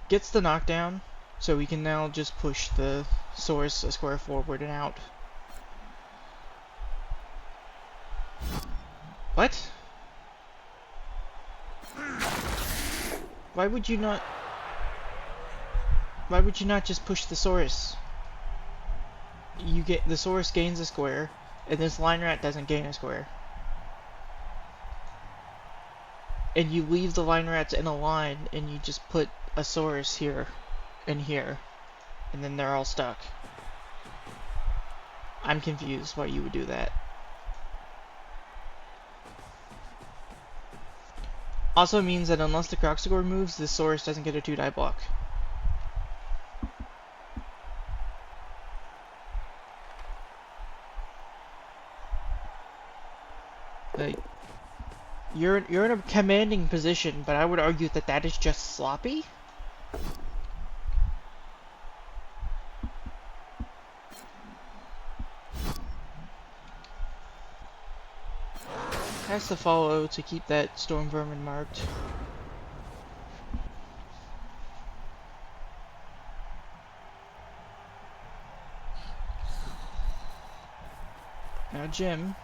gets the knockdown, so we can now just push the source a square forward and out. What? Why would you not? Why would you not just push the source? You get the source gains a square, and this line rat doesn't gain a square. And you leave the line rats in a line, and you just put a source here and here, and then they're all stuck. I'm confused why you would do that. Also means that unless the Croxagore moves, this source doesn't get a 2-die block. Like, you're in a commanding position, but I would argue that that is just sloppy. Has to follow to keep that Storm Vermin marked. Now Jim,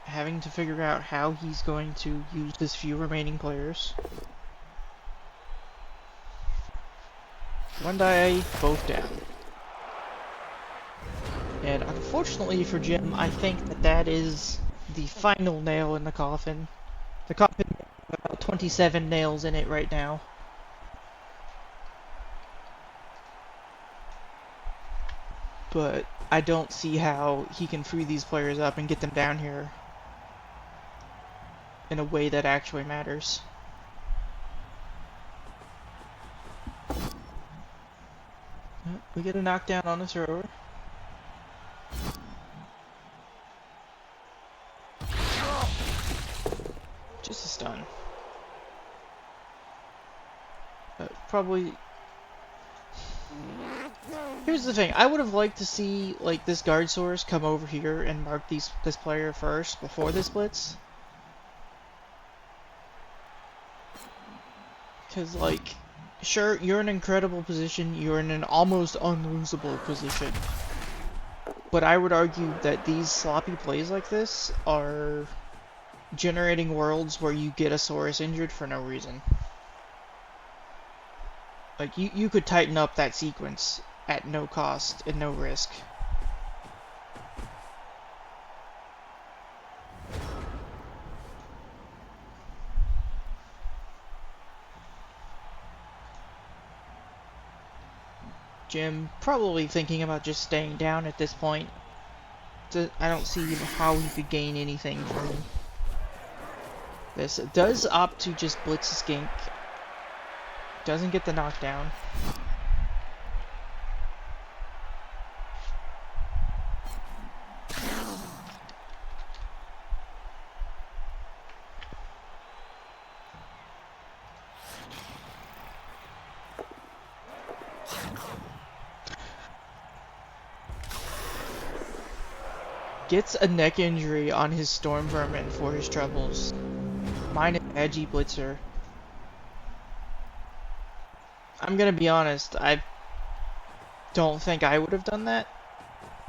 having to figure out how he's going to use his few remaining players. One die, both down. And unfortunately for Jim, I think that that is the final nail in the coffin. The coffin has about 27 nails in it right now. But I don't see how he can free these players up and get them down here in a way that actually matters. We get a knockdown on the thrower. Just a stun. Probably... Here's the thing, I would have liked to see, like, this guard source come over here and mark this player first before this blitz. Because, like, sure, you're in an incredible position, you're in an almost unlosable position. But I would argue that these sloppy plays like this are generating worlds where you get a source injured for no reason. Like, you could tighten up that sequence at no cost and no risk. Jim probably thinking about just staying down at this point. I don't see how he could gain anything from this. It does opt to just blitz a skink. Doesn't get the knockdown. Gets a neck injury on his Storm Vermin for his troubles. Mine is Edgy Blitzer. I'm gonna be honest, I don't think I would have done that.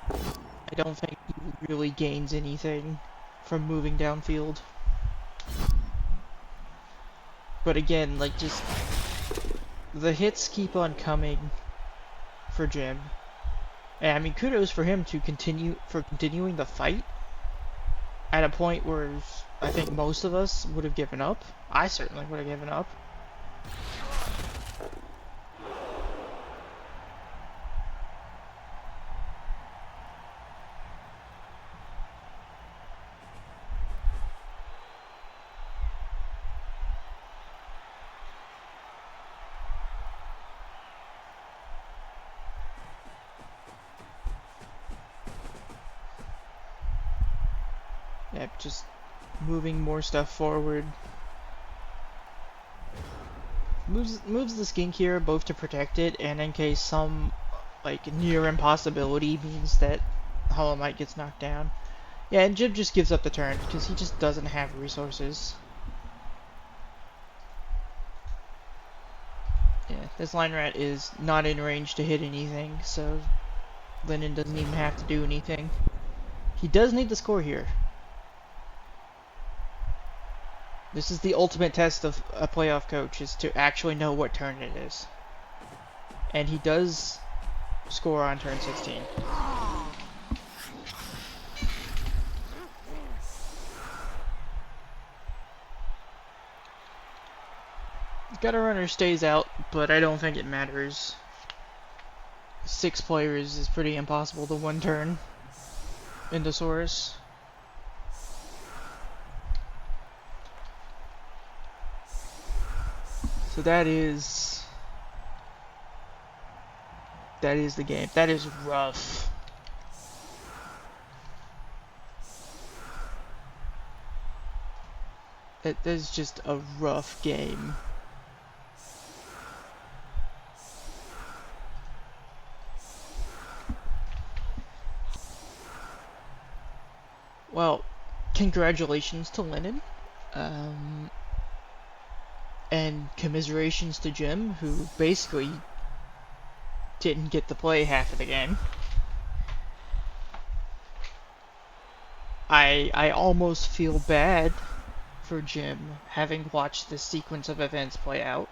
I don't think he really gains anything from moving downfield. But again, like, just the hits keep on coming for Jim. And I mean, kudos for him to continuing the fight at a point where I think most of us would have given up. I certainly would have given up. Yep, just moving more stuff forward. Moves the skink here both to protect it and in case some like near impossibility means that Hollow Knight gets knocked down. Yeah, and Jib just gives up the turn because he just doesn't have resources. Yeah, this line rat is not in range to hit anything, so Lennon doesn't even have to do anything. He does need to score here. This is the ultimate test of a playoff coach, is to actually know what turn it is. And he does score on turn 16. Gutter Runner stays out, but I don't think it matters. 6 players is pretty impossible to one turn into Saurus. So that is the game. That is rough. That is just a rough game. Well, congratulations to Lennon. And commiserations to Jim, who basically didn't get to play half of the game. I almost feel bad for Jim having watched this sequence of events play out.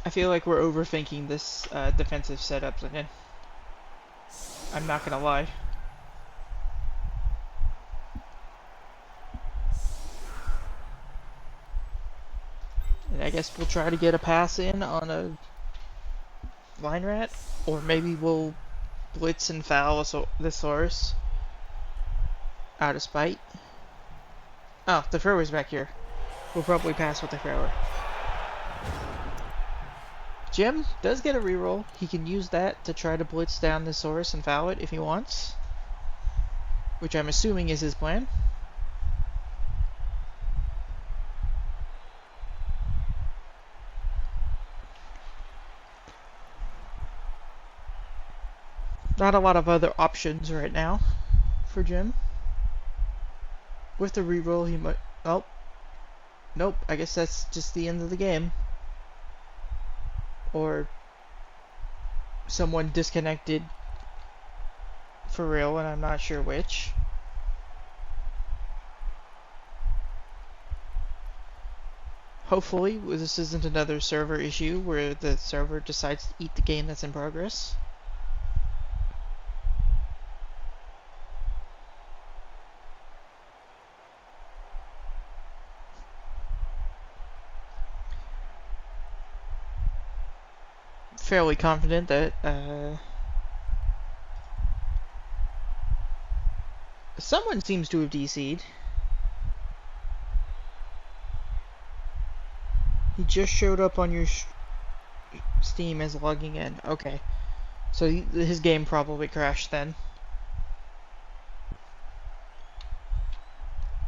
I feel like we're overthinking this defensive setup, Lennon. I'm not gonna lie. And I guess we'll try to get a pass in on a line rat, or maybe we'll blitz and foul the Saurus out of spite. Oh, the thrower's back here. We'll probably pass with the thrower. Jim does get a reroll. He can use that to try to blitz down the Saurus and foul it if he wants. Which I'm assuming is his plan. Not a lot of other options right now for Jim. With the reroll, he might... Oh. Nope, I guess that's just the end of the game. Or someone disconnected for real, and I'm not sure which. Hopefully, this isn't another server issue where the server decides to eat the game that's in progress. Fairly confident that someone seems to have DC'd. He just showed up on your Steam as logging in. Okay. So his game probably crashed then.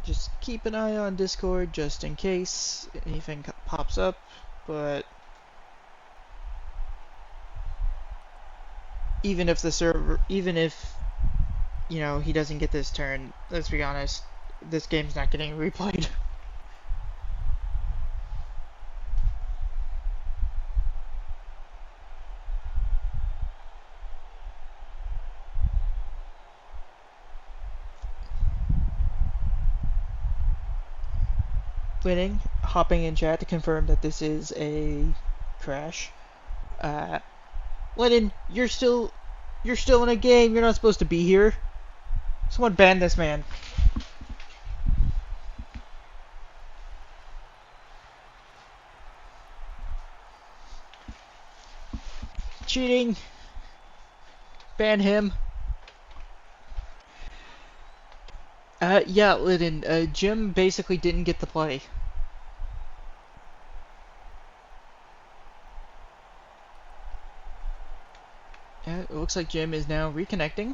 Just keep an eye on Discord just in case anything pops up, but even if you know, he doesn't get this turn, let's be honest, this game's not getting replayed. Winning, hopping in chat to confirm that this is a crash. Lennon, you're still in a game. You're not supposed to be here. Someone ban this man. Cheating. Ban him. Yeah, Lennon, Jim basically didn't get to play. looks like Jim is now reconnecting.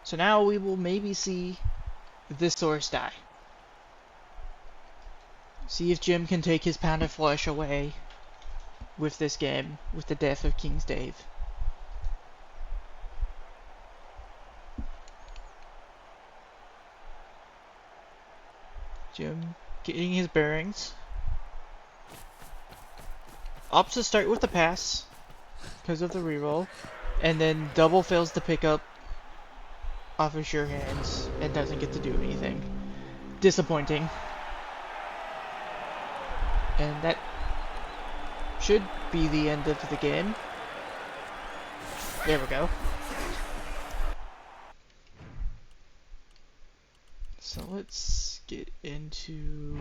So now we will maybe see this source die. See if Jim can take his pound of flesh away with this game, with the death of King's Dave. Jim getting his bearings. Opts to start with the pass because of the reroll, and then double fails to pick up off of sure hands and doesn't get to do anything. Disappointing. And that should be the end of the game. There we go. So let's get into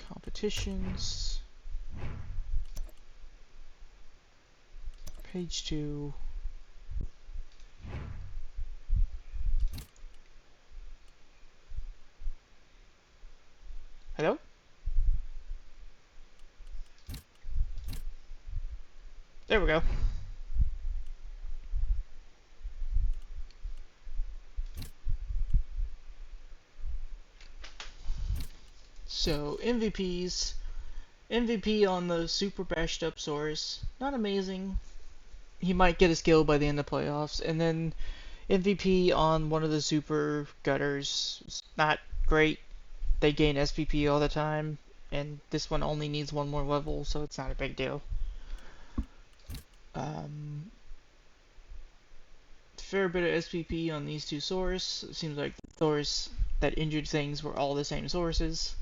competitions. Page 2. Hello? There we go. So, MVPs. MVP on the super bashed up Source. Not amazing. He might get a skill by the end of playoffs. And then MVP on one of the super gutters. It's not great. They gain SPP all the time. And this one only needs one more level, so it's not a big deal. Fair bit of SPP on these two Source. It seems like the Source that injured things were all the same sources.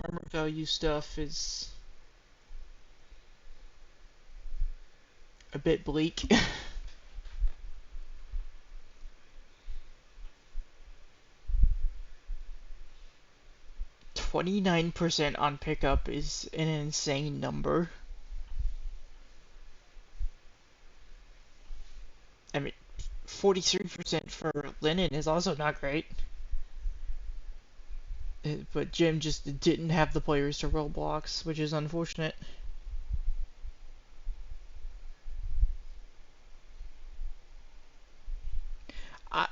Armor value stuff is a bit bleak. 29% on pickup is an insane number. I mean, 43% for Linen is also not great. But Jim just didn't have the players to roll blocks, which is unfortunate.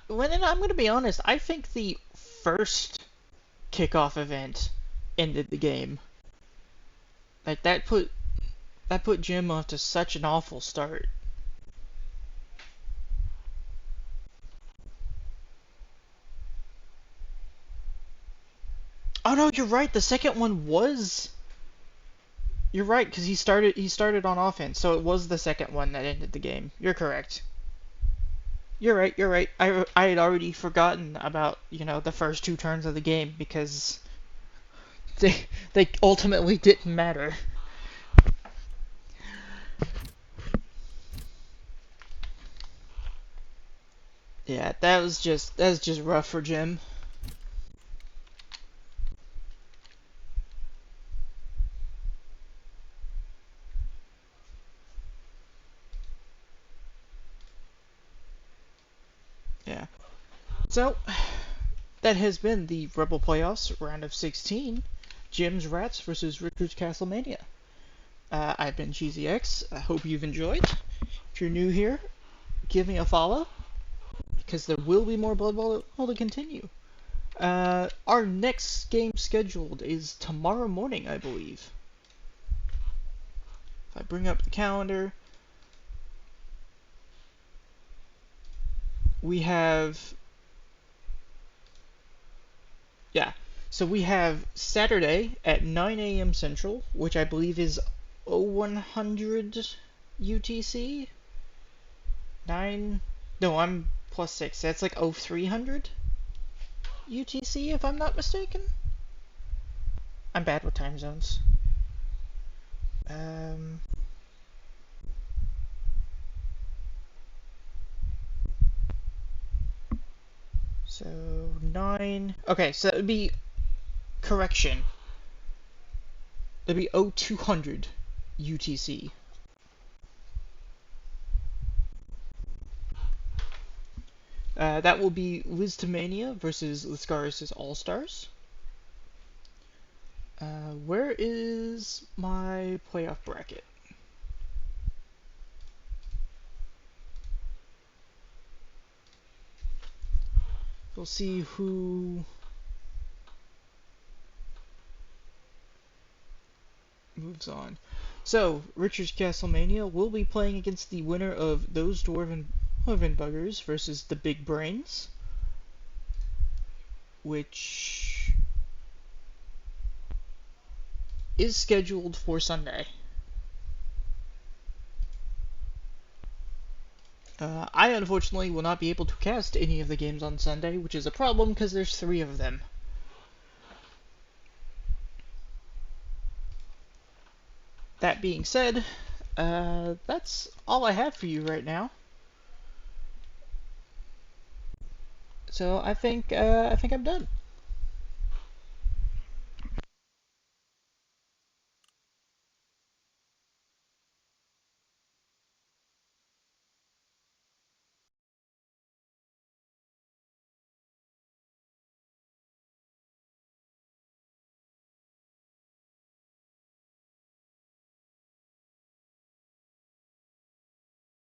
Linen, I'm going to be honest, I think the first kickoff event ended the game. Like, that put Jim off to such an awful start. Oh no, you're right. The second one was. You're right, because he started on offense, so it was the second one that ended the game. You're correct. You're right. You're right. I had already forgotten about the first two turns of the game because they ultimately didn't matter. Yeah, that was just rough for Jim. Yeah. So that has been the ReBBL Playoffs round of 16. Jim's Rats versus Richard's Castlemania. I've been CheesyX. I hope you've enjoyed. If you're new here, give me a follow, because there will be more Blood Bowl to continue. Our next game scheduled is tomorrow morning, I believe. If I bring up the calendar, we have... Yeah, so we have Saturday at 9 a.m. Central, which I believe is 0100 UTC? 9... No, I'm +6. That's like 0300 UTC, if I'm not mistaken. I'm bad with time zones. So 9. Okay, so it would be correction. It'd be 0200 UTC. That will be Mania versus Lascaris' All-Stars. Where is my playoff bracket? We'll see who moves on. So, Richard's Castlemania will be playing against the winner of Those Dwarven Buggers versus the Big Brains, which is scheduled for Sunday. I unfortunately will not be able to cast any of the games on Sunday, which is a problem because there's 3 of them. That being said, that's all I have for you right now. So I think I'm done.